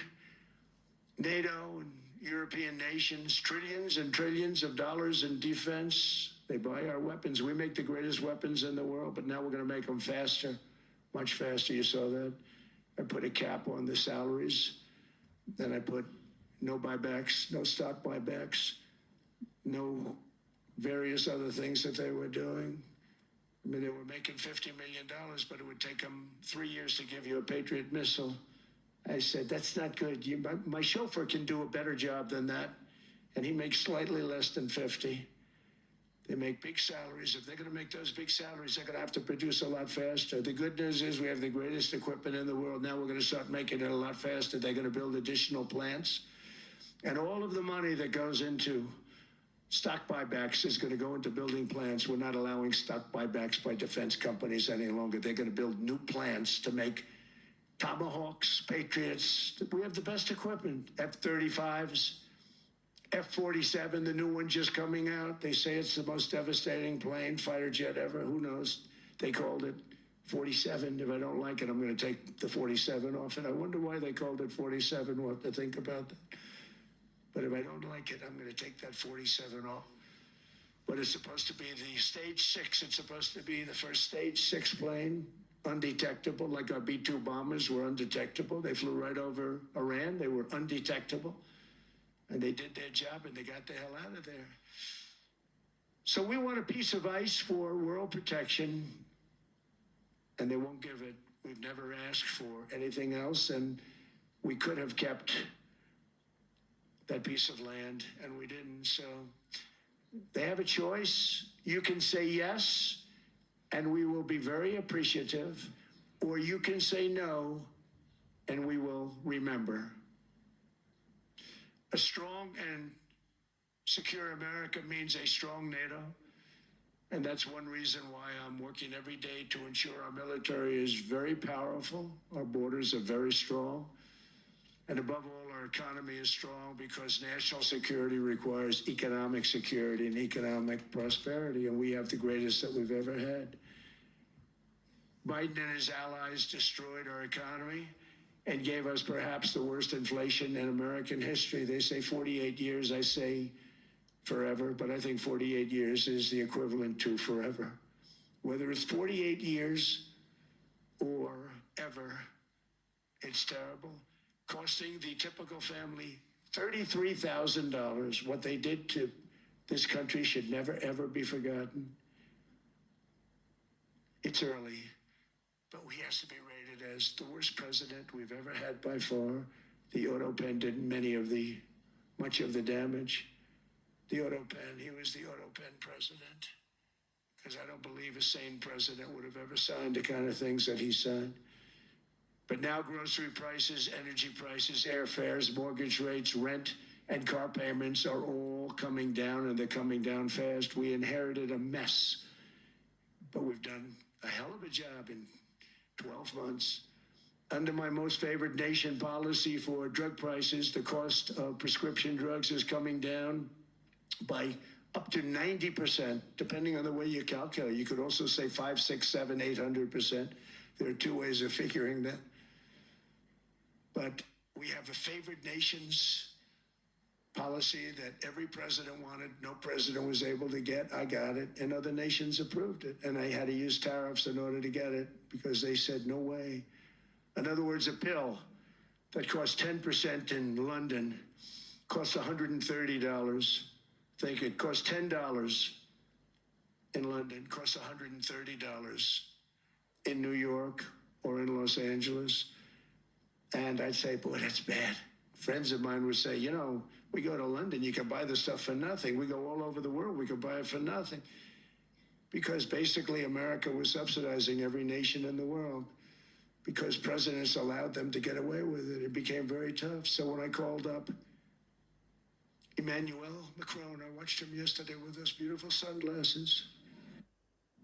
NATO and European nations trillions and trillions of dollars in defense, they buy our weapons. We make the greatest weapons in the world, but now we're going to make them faster, much faster. You saw that. I put a cap on the salaries. Then I put no buybacks, no stock buybacks, no various other things that they were doing. I mean, they were making $50 million, but it would take them 3 years to give you a Patriot missile. I said, that's not good. My chauffeur can do a better job than that, and he makes slightly less than 50. They make big salaries. If they're going to make those big salaries, they're going to have to produce a lot faster. The good news is we have the greatest equipment in the world. Now we're going to start making it a lot faster. They're going to build additional plants. And all of the money that goes into stock buybacks is going to go into building plants. We're not allowing stock buybacks by defense companies any longer. They're going to build new plants to make Tomahawks, Patriots. We have the best equipment. F-35s. F-47, the new one just coming out. They say it's the most devastating plane, fighter jet ever. Who knows? They called it 47. If I don't like it, I'm going to take the 47 off it. I wonder why they called it 47. We'll have to think about that. But if I don't like it, I'm going to take that 47 off. But it's supposed to be the stage 6. It's supposed to be the first stage 6 plane, undetectable, like our B-2 bombers were undetectable. They flew right over Iran. They were undetectable. And they did their job, and they got the hell out of there. So we want a piece of ice for world protection, and they won't give it. We've never asked for anything else, and we could have kept that piece of land, and we didn't. So they have a choice. You can say yes, and we will be very appreciative, or you can say no, and we will remember. A strong and secure America means a strong NATO. And that's one reason why I'm working every day to ensure our military is very powerful. Our borders are very strong. And above all, our economy is strong because national security requires economic security and economic prosperity. And we have the greatest that we've ever had. Biden and his allies destroyed our economy and gave us perhaps the worst inflation in American history. They say 48 years, I say forever, but I think 48 years is the equivalent to forever. Whether it's 48 years or ever, it's terrible. Costing the typical family $33,000. What they did to this country should never, ever be forgotten. It's early, but he has to be rated as the worst president we've ever had by far. The auto pen did much of the damage. The auto pen, he was the auto pen president. Because I don't believe a sane president would have ever signed the kind of things that he signed. But now grocery prices, energy prices, airfares, mortgage rates, rent, and car payments are all coming down, and they're coming down fast. We inherited a mess, but we've done a hell of a job in 12 months. Under my most favored nation policy for drug prices, the cost of prescription drugs is coming down by up to 90%, depending on the way you calculate. You could also say 5, 6, 7, 800%. There are two ways of figuring that. But we have a favored nations policy that every president wanted, no president was able to get. I got it, and other nations approved it. And I had to use tariffs in order to get it because they said, no way. In other words, a pill that costs 10% in London costs $130. Think it costs $10 in London, costs $130 in New York or in Los Angeles. And I'd say, boy, that's bad. Friends of mine would say, you know, we go to London, you can buy the stuff for nothing. We go all over the world, we can buy it for nothing. Because basically America was subsidizing every nation in the world. because presidents allowed them to get away with it. It became very tough. So when I called up Emmanuel Macron, I watched him yesterday with those beautiful sunglasses.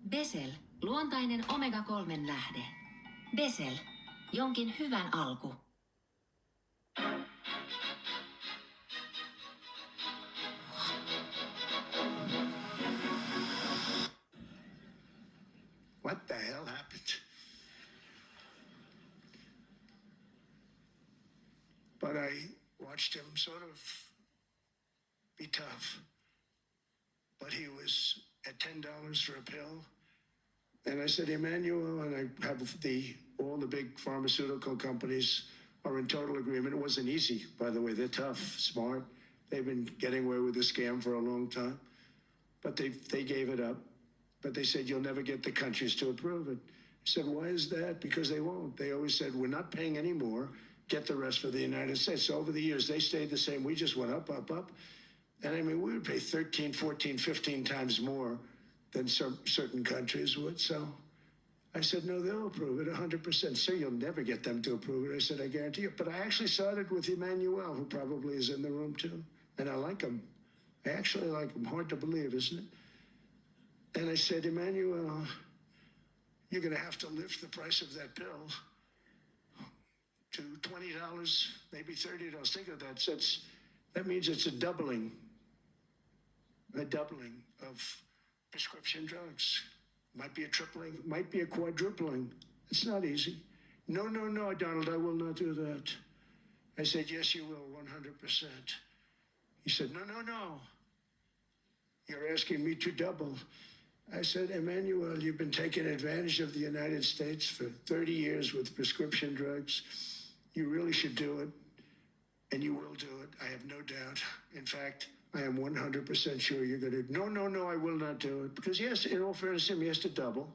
Besel, luontainen omega-3 lähde. Besel, jonkin hyvän alku. What the hell happened? But I watched him sort of be tough. But he was at $10 for a pill. And I said, Emmanuel, and I have all the big pharmaceutical companies are in total agreement. It wasn't easy, by the way. They're tough, smart. They've been getting away with the scam for a long time. But they gave it up. But they said, you'll never get the countries to approve it. I said, why is that? Because they won't. They always said, we're not paying any more. Get the rest for the United States. So over the years, they stayed the same. We just went up, up, up. And I mean, we would pay 13, 14, 15 times more than certain countries would. So I said, no, they'll approve it 100%. So you'll never get them to approve it. I said, I guarantee you. But I actually started with Emmanuel, who probably is in the room too. And I like him. I actually like him. Hard to believe, isn't it? And I said, Emmanuel, you're going to have to lift the price of that pill to $20, maybe $30. Think of that. So that means it's a doubling of prescription drugs. Might be a tripling, might be a quadrupling. It's not easy. No, Donald, I will not do that. I said, yes, you will, 100%. He said, no. You're asking me to double. I said, Emmanuel, you've been taking advantage of the United States for 30 years with prescription drugs. You really should do it, and you will do it. I have no doubt. In fact, I am 100% sure you're going to. No, I will not do it. Because yes, in all fairness, he has to double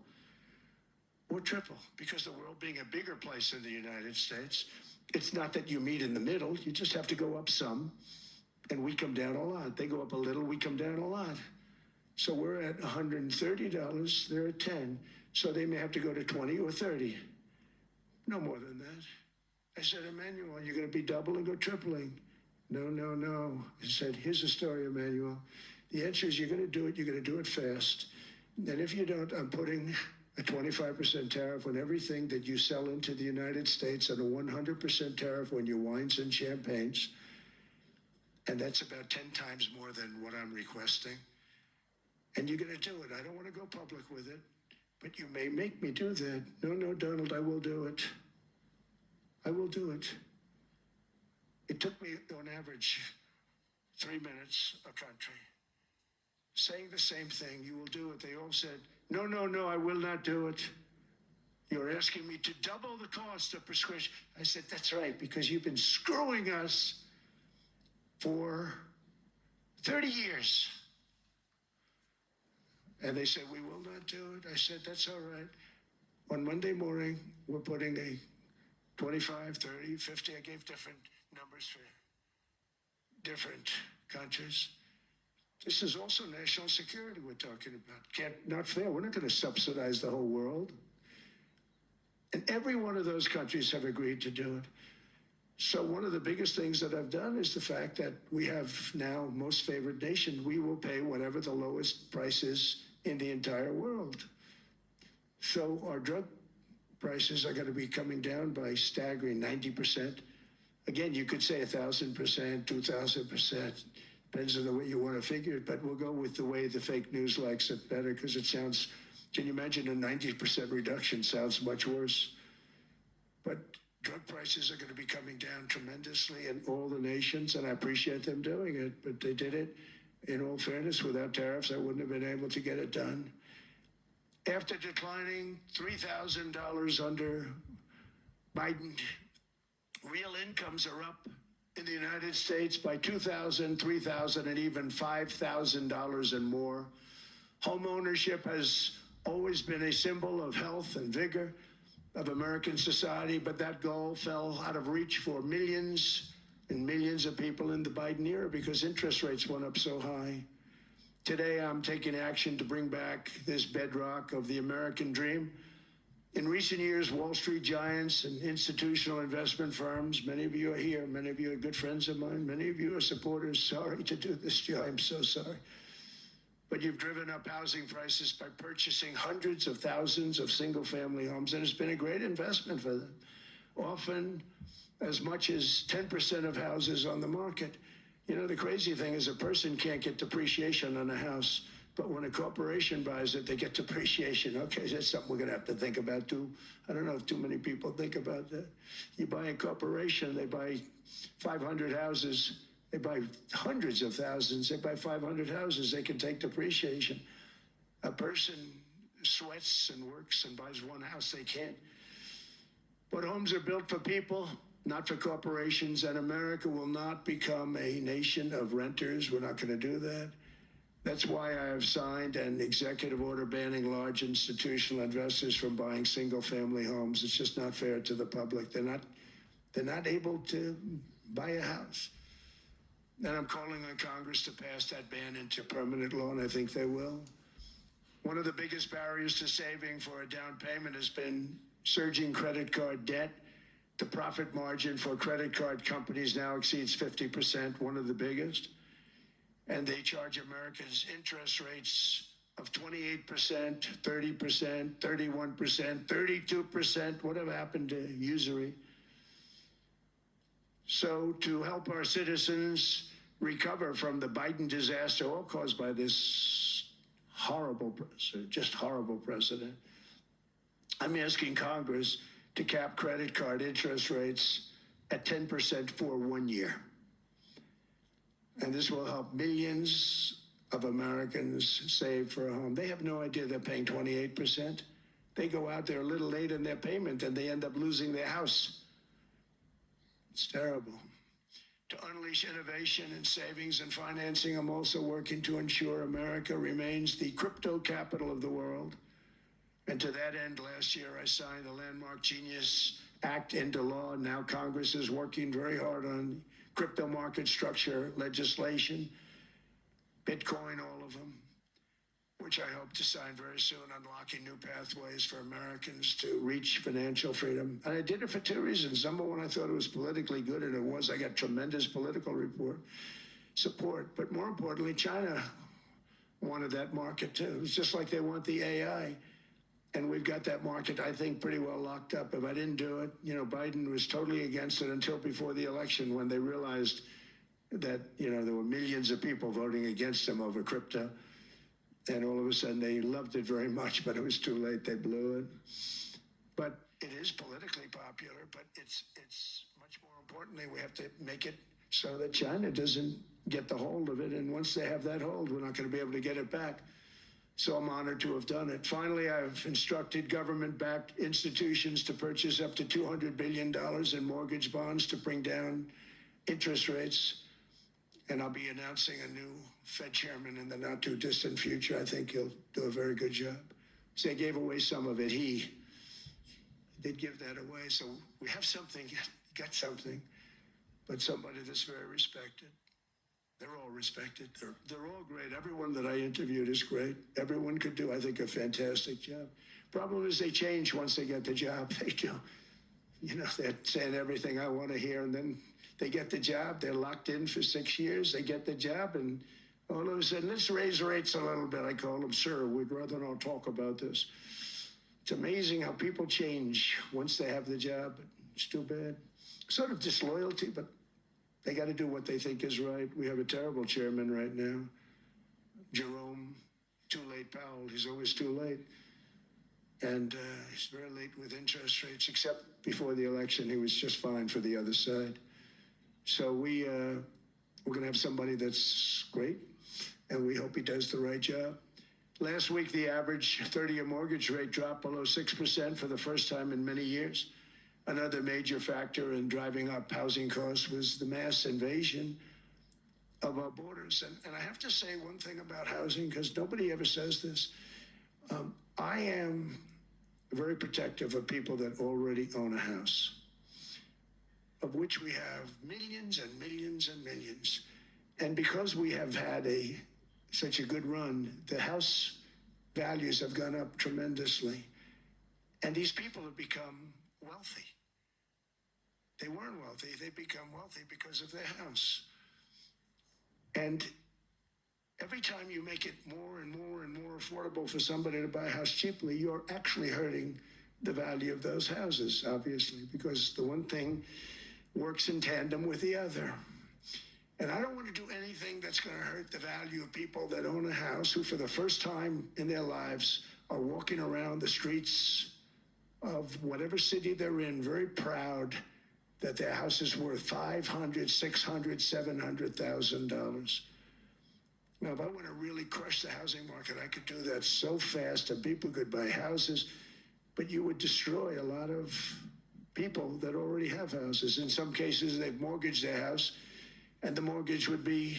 or triple. Because the world being a bigger place than the United States, it's not that you meet in the middle. You just have to go up some, and we come down a lot. They go up a little, we come down a lot. So we're at $130, they're at 10. So they may have to go to 20 or 30. No more than that. I said, Emmanuel, you're going to be doubling or tripling? No. I said, here's the story, Emmanuel. The answer is you're going to do it. You're going to do it fast. And if you don't, I'm putting a 25% tariff on everything that you sell into the United States and a 100% tariff on your wines and champagnes. And that's about 10 times more than what I'm requesting. And you're going to do it. I don't want to go public with it, but you may make me do that. No, Donald, I will do it. I will do it. It took me, on average, 3 minutes a country. Saying the same thing, you will do it. They all said, no, I will not do it. You're asking me to double the cost of prescription. I said, that's right, because you've been screwing us for 30 years. And they said, we will not do it. I said, that's all right. On Monday morning, we're putting a 25, 30, 50. I gave different numbers for different countries. This is also national security we're talking about. Not fair. We're not going to subsidize the whole world. And every one of those countries have agreed to do it. So one of the biggest things that I've done is the fact that we have now most favored nation. We will pay whatever the lowest price is in the entire world. So our drug prices are going to be coming down by staggering 90%. Again, you could say 1,000%, 2,000%. Depends on the way you want to figure it, but we'll go with the way the fake news likes it better because it sounds, can you imagine a 90% reduction sounds much worse. But drug prices are going to be coming down tremendously in all the nations, and I appreciate them doing it, but they did it. In all fairness, without tariffs, I wouldn't have been able to get it done. After declining $3,000 under Biden, real incomes are up in the United States by $2,000, $3,000, and even $5,000 and more. Home ownership has always been a symbol of health and vigor of American society, but that goal fell out of reach for millions and millions of people in the Biden era because interest rates went up so high. Today, I'm taking action to bring back this bedrock of the American dream, In recent years, Wall Street giants and institutional investment firms, many of you are here, many of you are good friends of mine, many of you are supporters. Sorry to do this, Joe, I'm so sorry. But you've driven up housing prices by purchasing hundreds of thousands of single-family homes, and it's been a great investment for them. Often as much as 10% of houses on the market. You know, the crazy thing is a person can't get depreciation on a house, but when a corporation buys it, they get depreciation. Okay, that's something we're gonna have to think about too. I don't know if too many people think about that. You buy a corporation, they buy 500 houses, they buy hundreds of thousands, they buy 500 houses, they can take depreciation. A person sweats and works and buys one house, they can't. But homes are built for people, not for corporations, and America will not become a nation of renters. We're not gonna do that. That's why I have signed an executive order banning large institutional investors from buying single-family homes. It's just not fair to the public. They're not able to buy a house. And I'm calling on Congress to pass that ban into permanent law, and I think they will. One of the biggest barriers to saving for a down payment has been surging credit card debt. The profit margin for credit card companies now exceeds 50%, one of the biggest. And they charge Americans interest rates of 28%, 30%, 31%, 32%. Whatever happened to usury? So to help our citizens recover from the Biden disaster, all caused by this just horrible precedent, I'm asking Congress to cap credit card interest rates at 10% for 1 year. And this will help millions of Americans save for a home. They have no idea they're paying 28%. They go out there a little late in their payment and they end up losing their house. It's terrible. To unleash innovation in savings and financing, I'm also working to ensure America remains the crypto capital of the world. And to that end, last year I signed the landmark Genius Act into law. And now Congress is working very hard on crypto market structure legislation, Bitcoin, all of them, which I hope to sign very soon, unlocking new pathways for Americans to reach financial freedom. And I did it for two reasons. Number one, I thought it was politically good, and it was. I got tremendous political support. But more importantly, China wanted that market too. It's just like they want the AI. And we've got that market, I think, pretty well locked up. If I didn't do it, Biden was totally against it until before the election, when they realized that, there were millions of people voting against him over crypto. And all of a sudden they loved it very much, but it was too late. They blew it. But it is politically popular, but it's much more importantly, we have to make it so that China doesn't get the hold of it. And once they have that hold, we're not going to be able to get it back. So I'm honored to have done it. Finally, I've instructed government-backed institutions to purchase up to $200 billion in mortgage bonds to bring down interest rates. And I'll be announcing a new Fed chairman in the not-too-distant future. I think he'll do a very good job. So they gave away some of it. He did give that away. So we have something, got something, but somebody that's very respected. They're all respected. They're all great. Everyone that I interviewed is great. Everyone could do, I think, a fantastic job. Problem is they change once they get the job. They do. They're saying everything I want to hear, and then they get the job. They're locked in for 6 years. They get the job, and all of a sudden, let's raise rates a little bit. I call them, sir, we'd rather not talk about this. It's amazing how people change once they have the job. It's too bad. Sort of disloyalty, but they got to do what they think is right. We have a terrible chairman right now, Jerome, too late Powell. He's always too late. And he's very late with interest rates, except before the election, he was just fine for the other side. So we're going to have somebody that's great, and we hope he does the right job. Last week, the average 30-year mortgage rate dropped below 6% for the first time in many years. Another major factor in driving up housing costs was the mass invasion of our borders. And I have to say one thing about housing, because nobody ever says this. I am very protective of people that already own a house, of which we have millions and millions and millions. And because we have had such a good run, the house values have gone up tremendously. And these people have become wealthy. They weren't wealthy. They become wealthy because of their house. And every time you make it more and more and more affordable for somebody to buy a house cheaply, you're actually hurting the value of those houses, obviously, because the one thing works in tandem with the other. And I don't want to do anything that's going to hurt the value of people that own a house who, for the first time in their lives, are walking around the streets of whatever city they're in, very proud that their house is worth $500,000, $600,000, $700,000. Now, if I want to really crush the housing market, I could do that so fast and people could buy houses, but you would destroy a lot of people that already have houses. In some cases, they've mortgaged their house, and the mortgage would be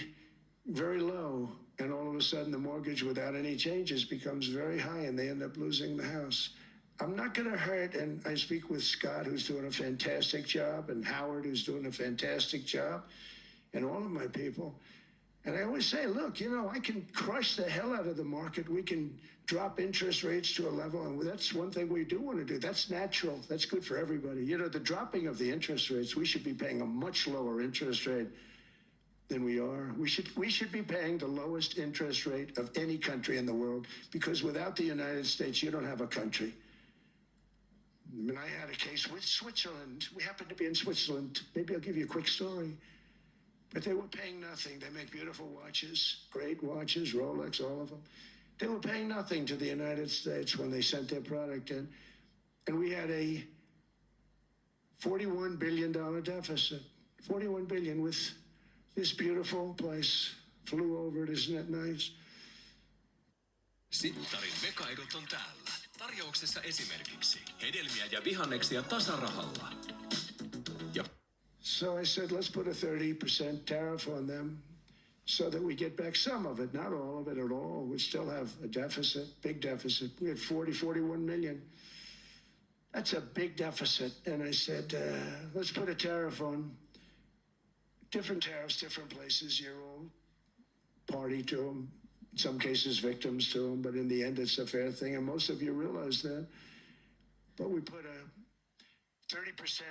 very low, and all of a sudden the mortgage without any changes becomes very high, and they end up losing the house. I'm not going to hurt, and I speak with Scott, who's doing a fantastic job, and Howard, who's doing a fantastic job, and all of my people. And I always say, look, you know, I can crush the hell out of the market. We can drop interest rates to a level, and that's one thing we do want to do. That's natural. That's good for everybody. You know, the dropping of the interest rates, we should be paying a much lower interest rate than we are. We should be paying the lowest interest rate of any country in the world, because without the United States, you don't have a country. I mean, I had a case with Switzerland. We happened to be in Switzerland. Maybe I'll give you a quick story. But they were paying nothing. They make beautiful watches, great watches, Rolex, all of them. They were paying nothing to the United States when they sent their product in. And we had a $41 billion deficit. $41 billion with this beautiful place. Flew over it, isn't it nice? Sittarin mekaedut on täällä. Tarjouksessa esimerkiksi hedelmiä ja vihanneksia tasarahalla. So I said, let's put a 30% tariff on them so that we get back some of it, not all of it at all. We still have a deficit, big deficit. We had 41 million. That's a big deficit. And I said, let's put a tariff on. Different tariffs, different places. You're all party to them. In some cases, victims to them. But in the end, it's a fair thing. And most of you realize that. But we put a 30%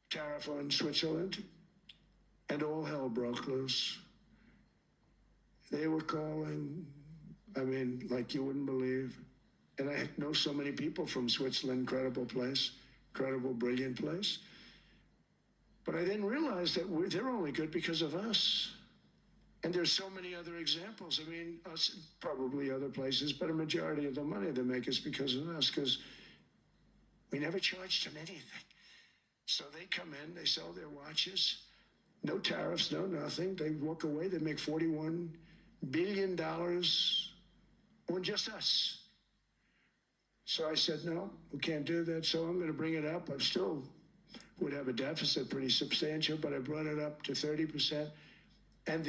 tariff on Switzerland, and all hell broke loose. They were calling, I mean, like you wouldn't believe. And I know so many people from Switzerland, incredible place, incredible, brilliant place. But I didn't realize that they're only good because of us. And there's so many other examples. I mean, us, probably other places, but a majority of the money they make is because of us, because we never charged them anything. So they come in, they sell their watches, no tariffs, no nothing. They walk away, they make $41 billion on just us. So I said, no, we can't do that. So I'm going to bring it up. I still would have a deficit pretty substantial, but I brought it up to 30%. And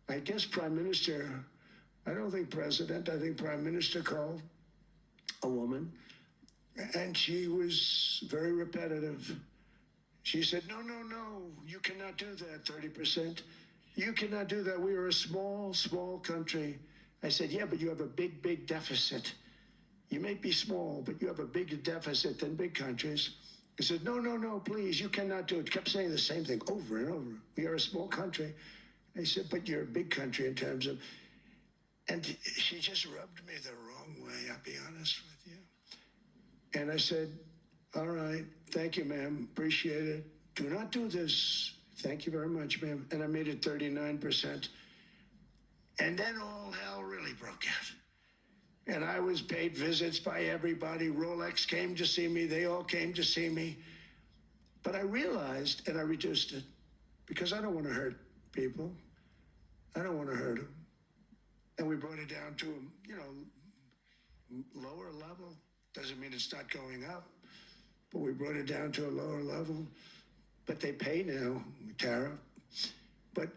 I guess Prime Minister, I don't think President, I think Prime Minister called a woman. And she was very repetitive. She said, no, you cannot do that, 30%. You cannot do that. We are a small, small country. I said, yeah, but you have a big, big deficit. You may be small, but you have a bigger deficit than big countries. I said, no, please, you cannot do it. Kept saying the same thing over and over. We are a small country. I said, but you're a big country in terms of... And she just rubbed me the wrong way, I'll be honest with you. And I said, all right, thank you, ma'am, appreciate it. Do not do this. Thank you very much, ma'am. And I made it 39%. And then all hell really broke out. And I was paid visits by everybody. Rolex came to see me. They all came to see me. But I realized, and I reduced it, because I don't want to hurt people. I don't want to hurt them. And we brought it down to, lower level. Doesn't mean it's not going up, but we brought it down to a lower level. But they pay now, tariff. But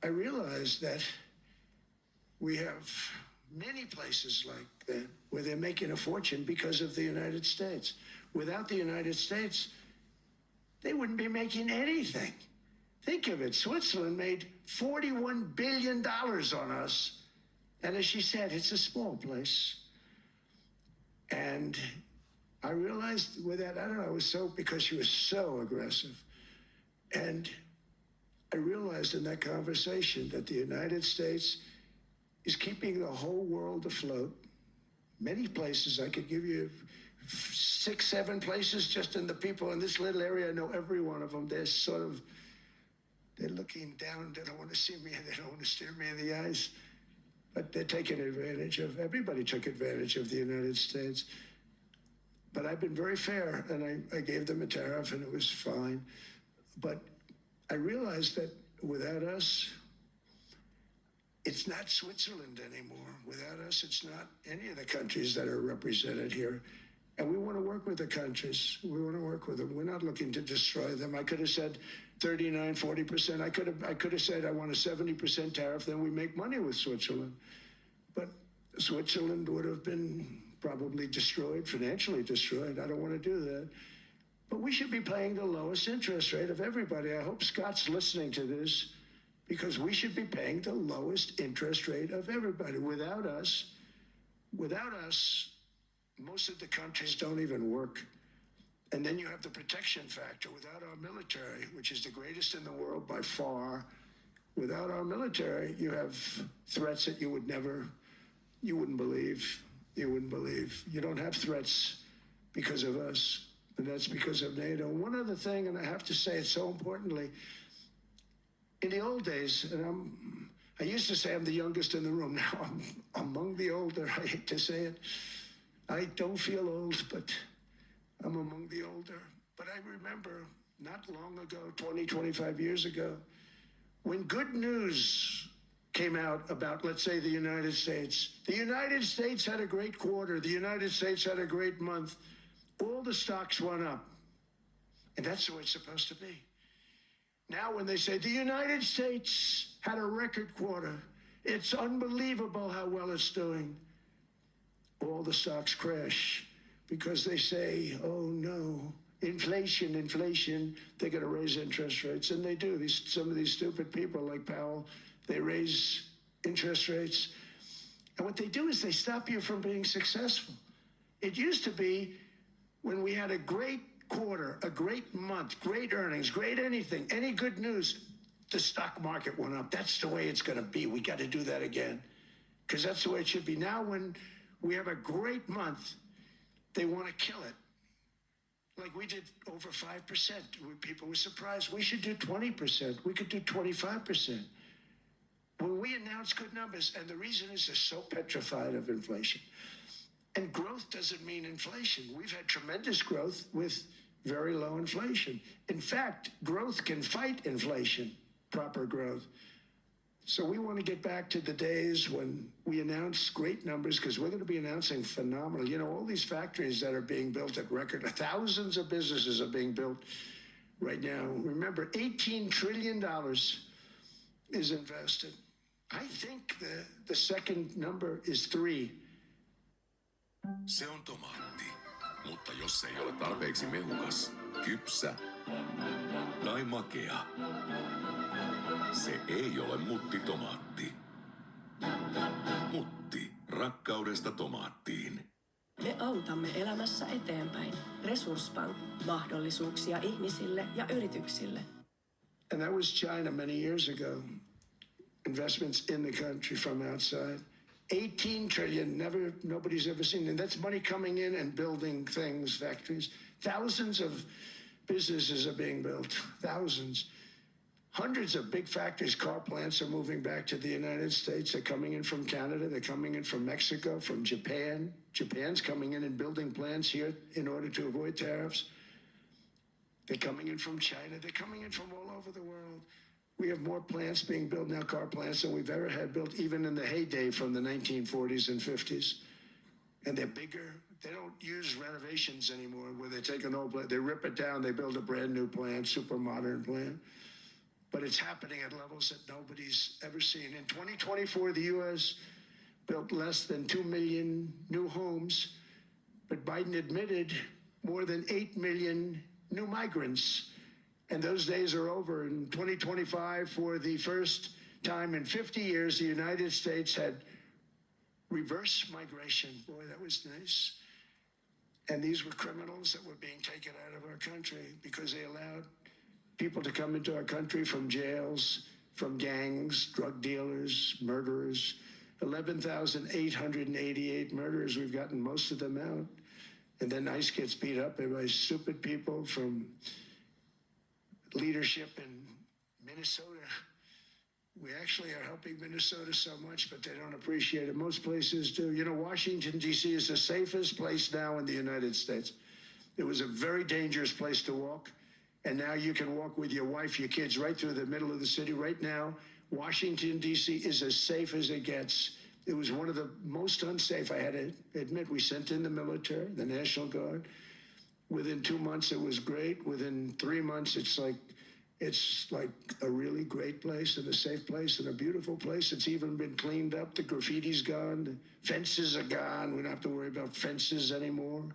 I realized that we have many places like that where they're making a fortune because of the United States. Without the United States, they wouldn't be making anything. Think of it. Switzerland made $41 billion on us. And as she said, it's a small place. And I realized with that, I don't know, it was so, because she was so aggressive. And I realized in that conversation that the United States is keeping the whole world afloat. Many places, I could give you 6, 7 places just in the people in this little area. I know every one of them. They're looking down. They don't want to see me. They don't want to stare me in the eyes. But they're taking advantage of, everybody took advantage of the United States. But I've been very fair, and I gave them a tariff, and it was fine. But I realized that without us, it's not Switzerland anymore. Without us, it's not any of the countries that are represented here. And we want to work with the countries. We want to work with them. We're not looking to destroy them. I could have said 39, 40%. I could have said I want a 70% tariff, then we make money with Switzerland. But Switzerland would have been probably destroyed, financially destroyed. I don't want to do that. But we should be paying the lowest interest rate of everybody. I hope Scott's listening to this, because we should be paying the lowest interest rate of everybody. Without us, most of the countries don't even work. And then you have the protection factor. Without our military, which is the greatest in the world by far, without our military, you have threats that you wouldn't believe. You wouldn't believe. You don't have threats because of us, and that's because of NATO. One other thing, and I have to say it so importantly, in the old days, and I used to say I'm the youngest in the room. Now I'm among the older. I hate to say it. I don't feel old, but I'm among the older. But I remember not long ago, 20, 25 years ago, when good news came out about, let's say, the United States. The United States had a great quarter. The United States had a great month. All the stocks went up. And that's the way it's supposed to be. Now when they say the United States had a record quarter, it's unbelievable how well it's doing, all the stocks crash because they say, oh no, inflation, they're going to raise interest rates. And they do. Some of these stupid people like Powell, they raise interest rates. And what they do is they stop you from being successful. It used to be when we had a great quarter, a great month, great earnings, great anything, any good news, the stock market went up. That's the way it's going to be. We got to do that again, because that's the way it should be. Now when we have a great month, they want to kill it. Like we did over 5%. People were surprised. We should do 20%. We could do 25%. When we announce good numbers, and the reason is they're so petrified of inflation. And growth doesn't mean inflation. We've had tremendous growth with very low inflation. In fact, growth can fight inflation, proper growth. So we want to get back to the days when we announce great numbers, because we're going to be announcing phenomenal. You know, all these factories that are being built at record, thousands of businesses are being built right now. Remember, $18 trillion is invested. I think the second number is 3. Se on tomaatti, mutta jos ei ole tarpeeksi mehukas, kypsä tai makea, se ei ole muttitomaatti. Mutti rakkaudesta tomaattiin. Me autamme elämässä eteenpäin. Resurssbank. Mahdollisuuksia ihmisille ja yrityksille. And that was China many years ago. Investments in the country from outside. 18 trillion, nobody's ever seen. And that's money coming in and building things, factories. Thousands of businesses are being built, thousands. Hundreds of big factories, car plants are moving back to the United States. They're coming in from Canada, they're coming in from Mexico, from Japan. Japan's coming in and building plants here in order to avoid tariffs. They're coming in from China, they're coming in from all over the world. We have more plants being built now, car plants, than we've ever had built, even in the heyday from the 1940s and 50s. And they're bigger. They don't use renovations anymore, where they take an old plant, they rip it down, they build a brand new plant, super modern plant. But it's happening at levels that nobody's ever seen. In 2024, the U.S. built less than 2 million new homes, but Biden admitted more than 8 million new migrants. And those days are over. In 2025, for the first time in 50 years, the United States had reverse migration. Boy, that was nice. And these were criminals that were being taken out of our country because they allowed people to come into our country from jails, from gangs, drug dealers, murderers. 11,888 murders. We've gotten most of them out. And then ICE gets beat up by stupid people from leadership in Minnesota. We actually are helping Minnesota so much, but they don't appreciate it. Most places do. You know, Washington, D.C. is the safest place now in the United States. It was a very dangerous place to walk, and now you can walk with your wife, your kids, right through the middle of the city. Right now, Washington, D.C. is as safe as it gets. It was one of the most unsafe, I had to admit. We sent in the military, the National Guard. Within 2 months, it was great. Within 3 months, it's like a really great place and a safe place and a beautiful place. It's even been cleaned up. The graffiti's gone. The fences are gone. We don't have to worry about fences anymore.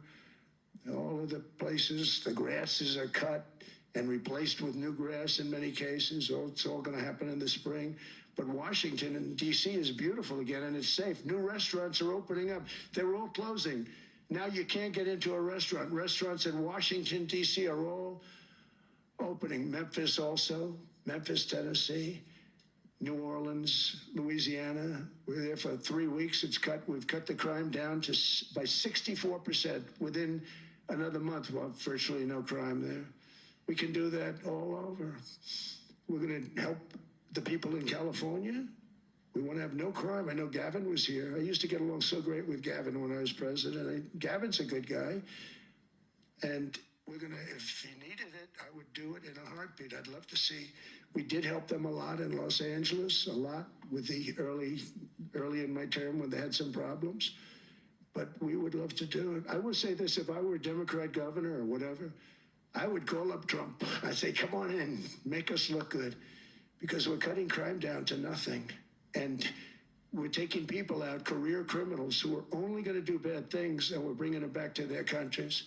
All of the places, the grasses are cut and replaced with new grass in many cases. It's all going to happen in the spring. But Washington and D.C. is beautiful again, and it's safe. New restaurants are opening up. They were all closing. Now you can't get into a restaurant. Restaurants in Washington, D.C. are all opening. Memphis also, Memphis, Tennessee, New Orleans, Louisiana. We're there for 3 weeks. We've cut the crime down by 64% within another month. Well, virtually no crime there. We can do that all over. We're going to help the people in California. We want to have no crime. I know Gavin was here. I used to get along so great with Gavin when I was president. Gavin's a good guy. And we're going to, if he needed it, I would do it in a heartbeat. I'd love to see. We did help them a lot in Los Angeles, a lot with the early in my term when they had some problems. But we would love to do it. I would say this, if I were a Democrat governor or whatever, I would call up Trump. I'd say, come on in, make us look good. Because we're cutting crime down to nothing. And we're taking people out, career criminals who are only going to do bad things, and we're bringing them back to their countries.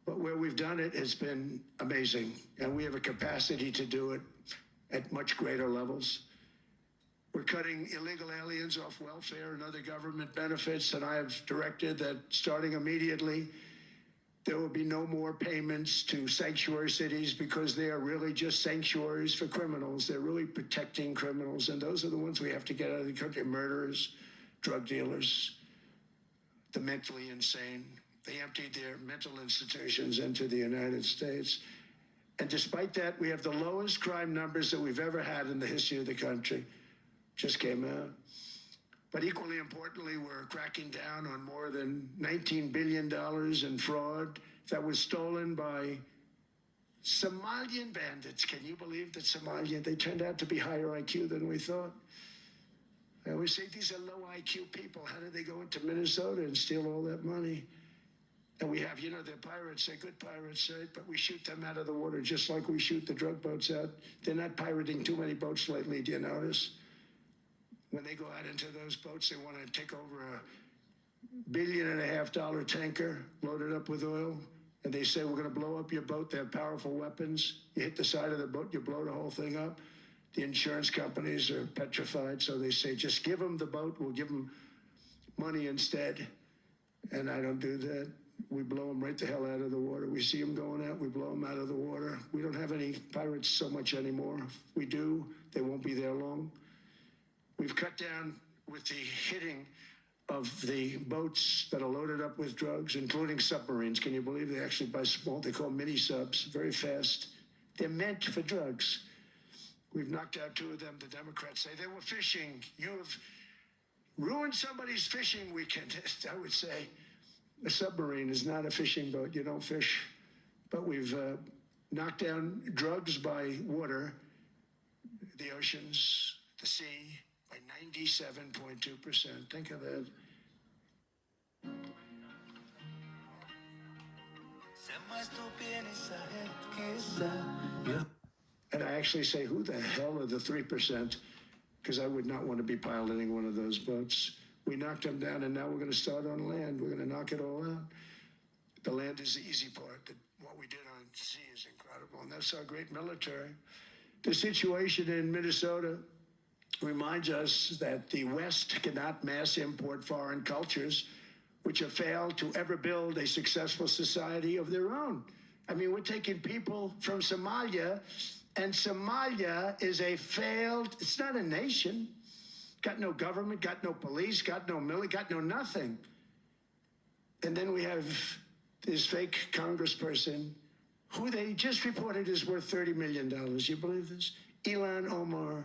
But where we've done it has been amazing, and we have a capacity to do it at much greater levels. We're cutting illegal aliens off welfare and other government benefits, and I have directed that starting immediately, there will be no more payments to sanctuary cities because they are really just sanctuaries for criminals. They're really protecting criminals, and those are the ones we have to get out of the country. Murderers, drug dealers, the mentally insane. They emptied their mental institutions into the United States. And despite that, we have the lowest crime numbers that we've ever had in the history of the country. Just came out. But equally importantly, we're cracking down on more than $19 billion in fraud that was stolen by Somalian bandits. Can you believe that they turned out to be higher IQ than we thought? I always say these are low IQ people. How did they go into Minnesota and steal all that money? And we have, they're pirates, they're good pirates, right? But we shoot them out of the water just like we shoot the drug boats out. They're not pirating too many boats lately, do you notice? When they go out into those boats, they want to take over $1.5 billion tanker loaded up with oil. And they say, we're going to blow up your boat. They have powerful weapons. You hit the side of the boat, you blow the whole thing up. The insurance companies are petrified. So they say, just give them the boat. We'll give them money instead. And I don't do that. We blow them right the hell out of the water. We see them going out, we blow them out of the water. We don't have any pirates so much anymore. If we do, they won't be there long. We've cut down with the hitting of the boats that are loaded up with drugs, including submarines. Can you believe they actually buy small, they call mini subs, very fast. They're meant for drugs. We've knocked out 2 of them. The Democrats say they were fishing. You have ruined somebody's fishing weekend. I would say a submarine is not a fishing boat. You don't fish. But we've knocked down drugs by water, the oceans, the sea, by 97.2%. Think of that. And I actually say, who the hell are the 3%? Because I would not want to be piloting one of those boats. We knocked them down, and now we're going to start on land. We're going to knock it all out. The land is the easy part. What we did on sea is incredible, and that's our great military. The situation in Minnesota reminds us that the West cannot mass import foreign cultures. which have failed to ever build a successful society of their own. I mean, we're taking people from Somalia, and Somalia is a failed, it's not a nation. Got no government, got no police, got no military, got no nothing. And then we have this fake congressperson who they just reported is worth $30 million. You believe this? Ilhan Omar,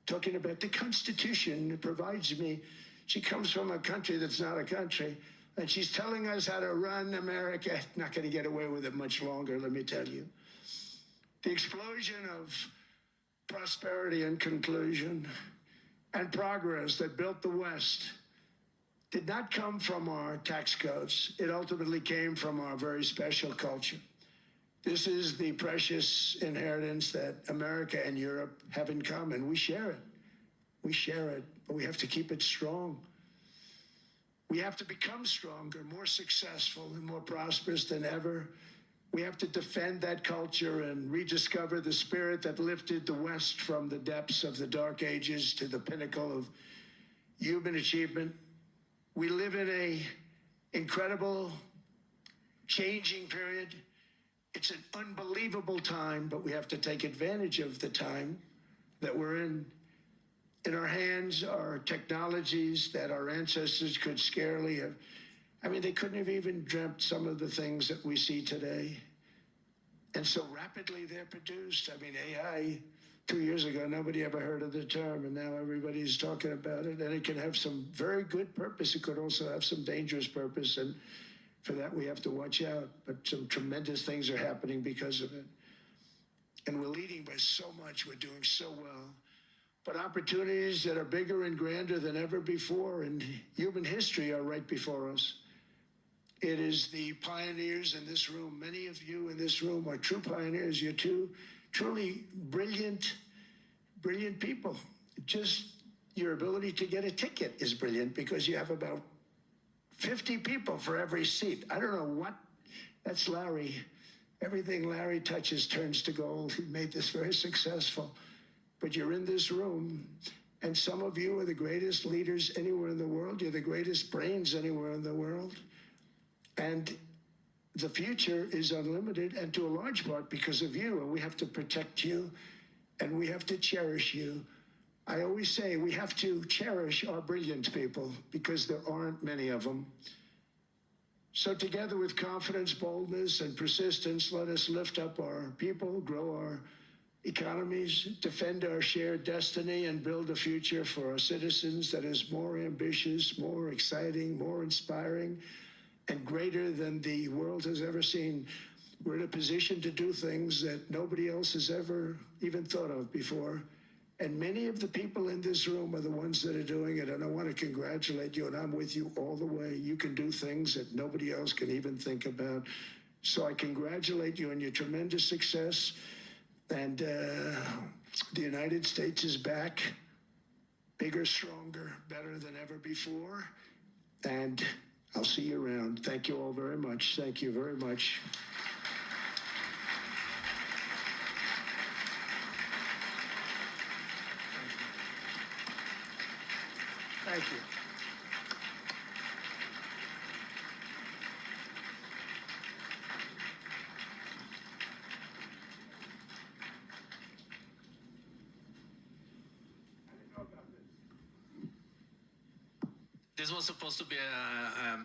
talking about the Constitution provides me. She comes from a country that's not a country, and she's telling us how to run America. Not going to get away with it much longer, let me tell you. The explosion of prosperity and conclusion and progress that built the West did not come from our tax codes. It ultimately came from our very special culture. This is the precious inheritance that America and Europe have in common. We share it. We share it, but we have to keep it strong. We have to become stronger, more successful, and more prosperous than ever. We have to defend that culture and rediscover the spirit that lifted the West from the depths of the Dark Ages to the pinnacle of human achievement. We live in an incredible, changing period. It's an unbelievable time, but we have to take advantage of the time that we're in. In our hands are technologies that our ancestors could scarcely have. I mean, they couldn't have even dreamt some of the things that we see today. And so rapidly they're produced. I mean, AI, 2 years ago, nobody ever heard of the term, and now everybody's talking about it. And it can have some very good purpose. It could also have some dangerous purpose. And for that, we have to watch out. But some tremendous things are happening because of it. And we're leading by so much. We're doing so well. But opportunities that are bigger and grander than ever before in human history are right before us. It is the pioneers in this room. Many of you in this room are true pioneers. You're two truly brilliant people. Just your ability to get a ticket is brilliant because you have about 50 people for every seat. I don't know what, that's Larry. Everything Larry touches turns to gold. He made this very successful. But you're in this room, and some of you are the greatest leaders anywhere in the world. You're the greatest brains anywhere in the world. And the future is unlimited, and to a large part because of you, and we have to protect you, and we have to cherish you. I always say we have to cherish our brilliant people because there aren't many of them. So together with confidence, boldness, and persistence, let us lift up our people, grow our economies, defend our shared destiny, and build a future for our citizens that is more ambitious, more exciting, more inspiring, and greater than the world has ever seen. We're in a position to do things that nobody else has ever even thought of before. And many of the people in this room are the ones that are doing it, and I want to congratulate you, and I'm with you all the way. You can do things that nobody else can even think about. So I congratulate you on your tremendous success. And the United States is back, bigger, stronger, better than ever before. And I'll see you around. Thank you all very much. Thank you very much. Thank you. This was supposed to be a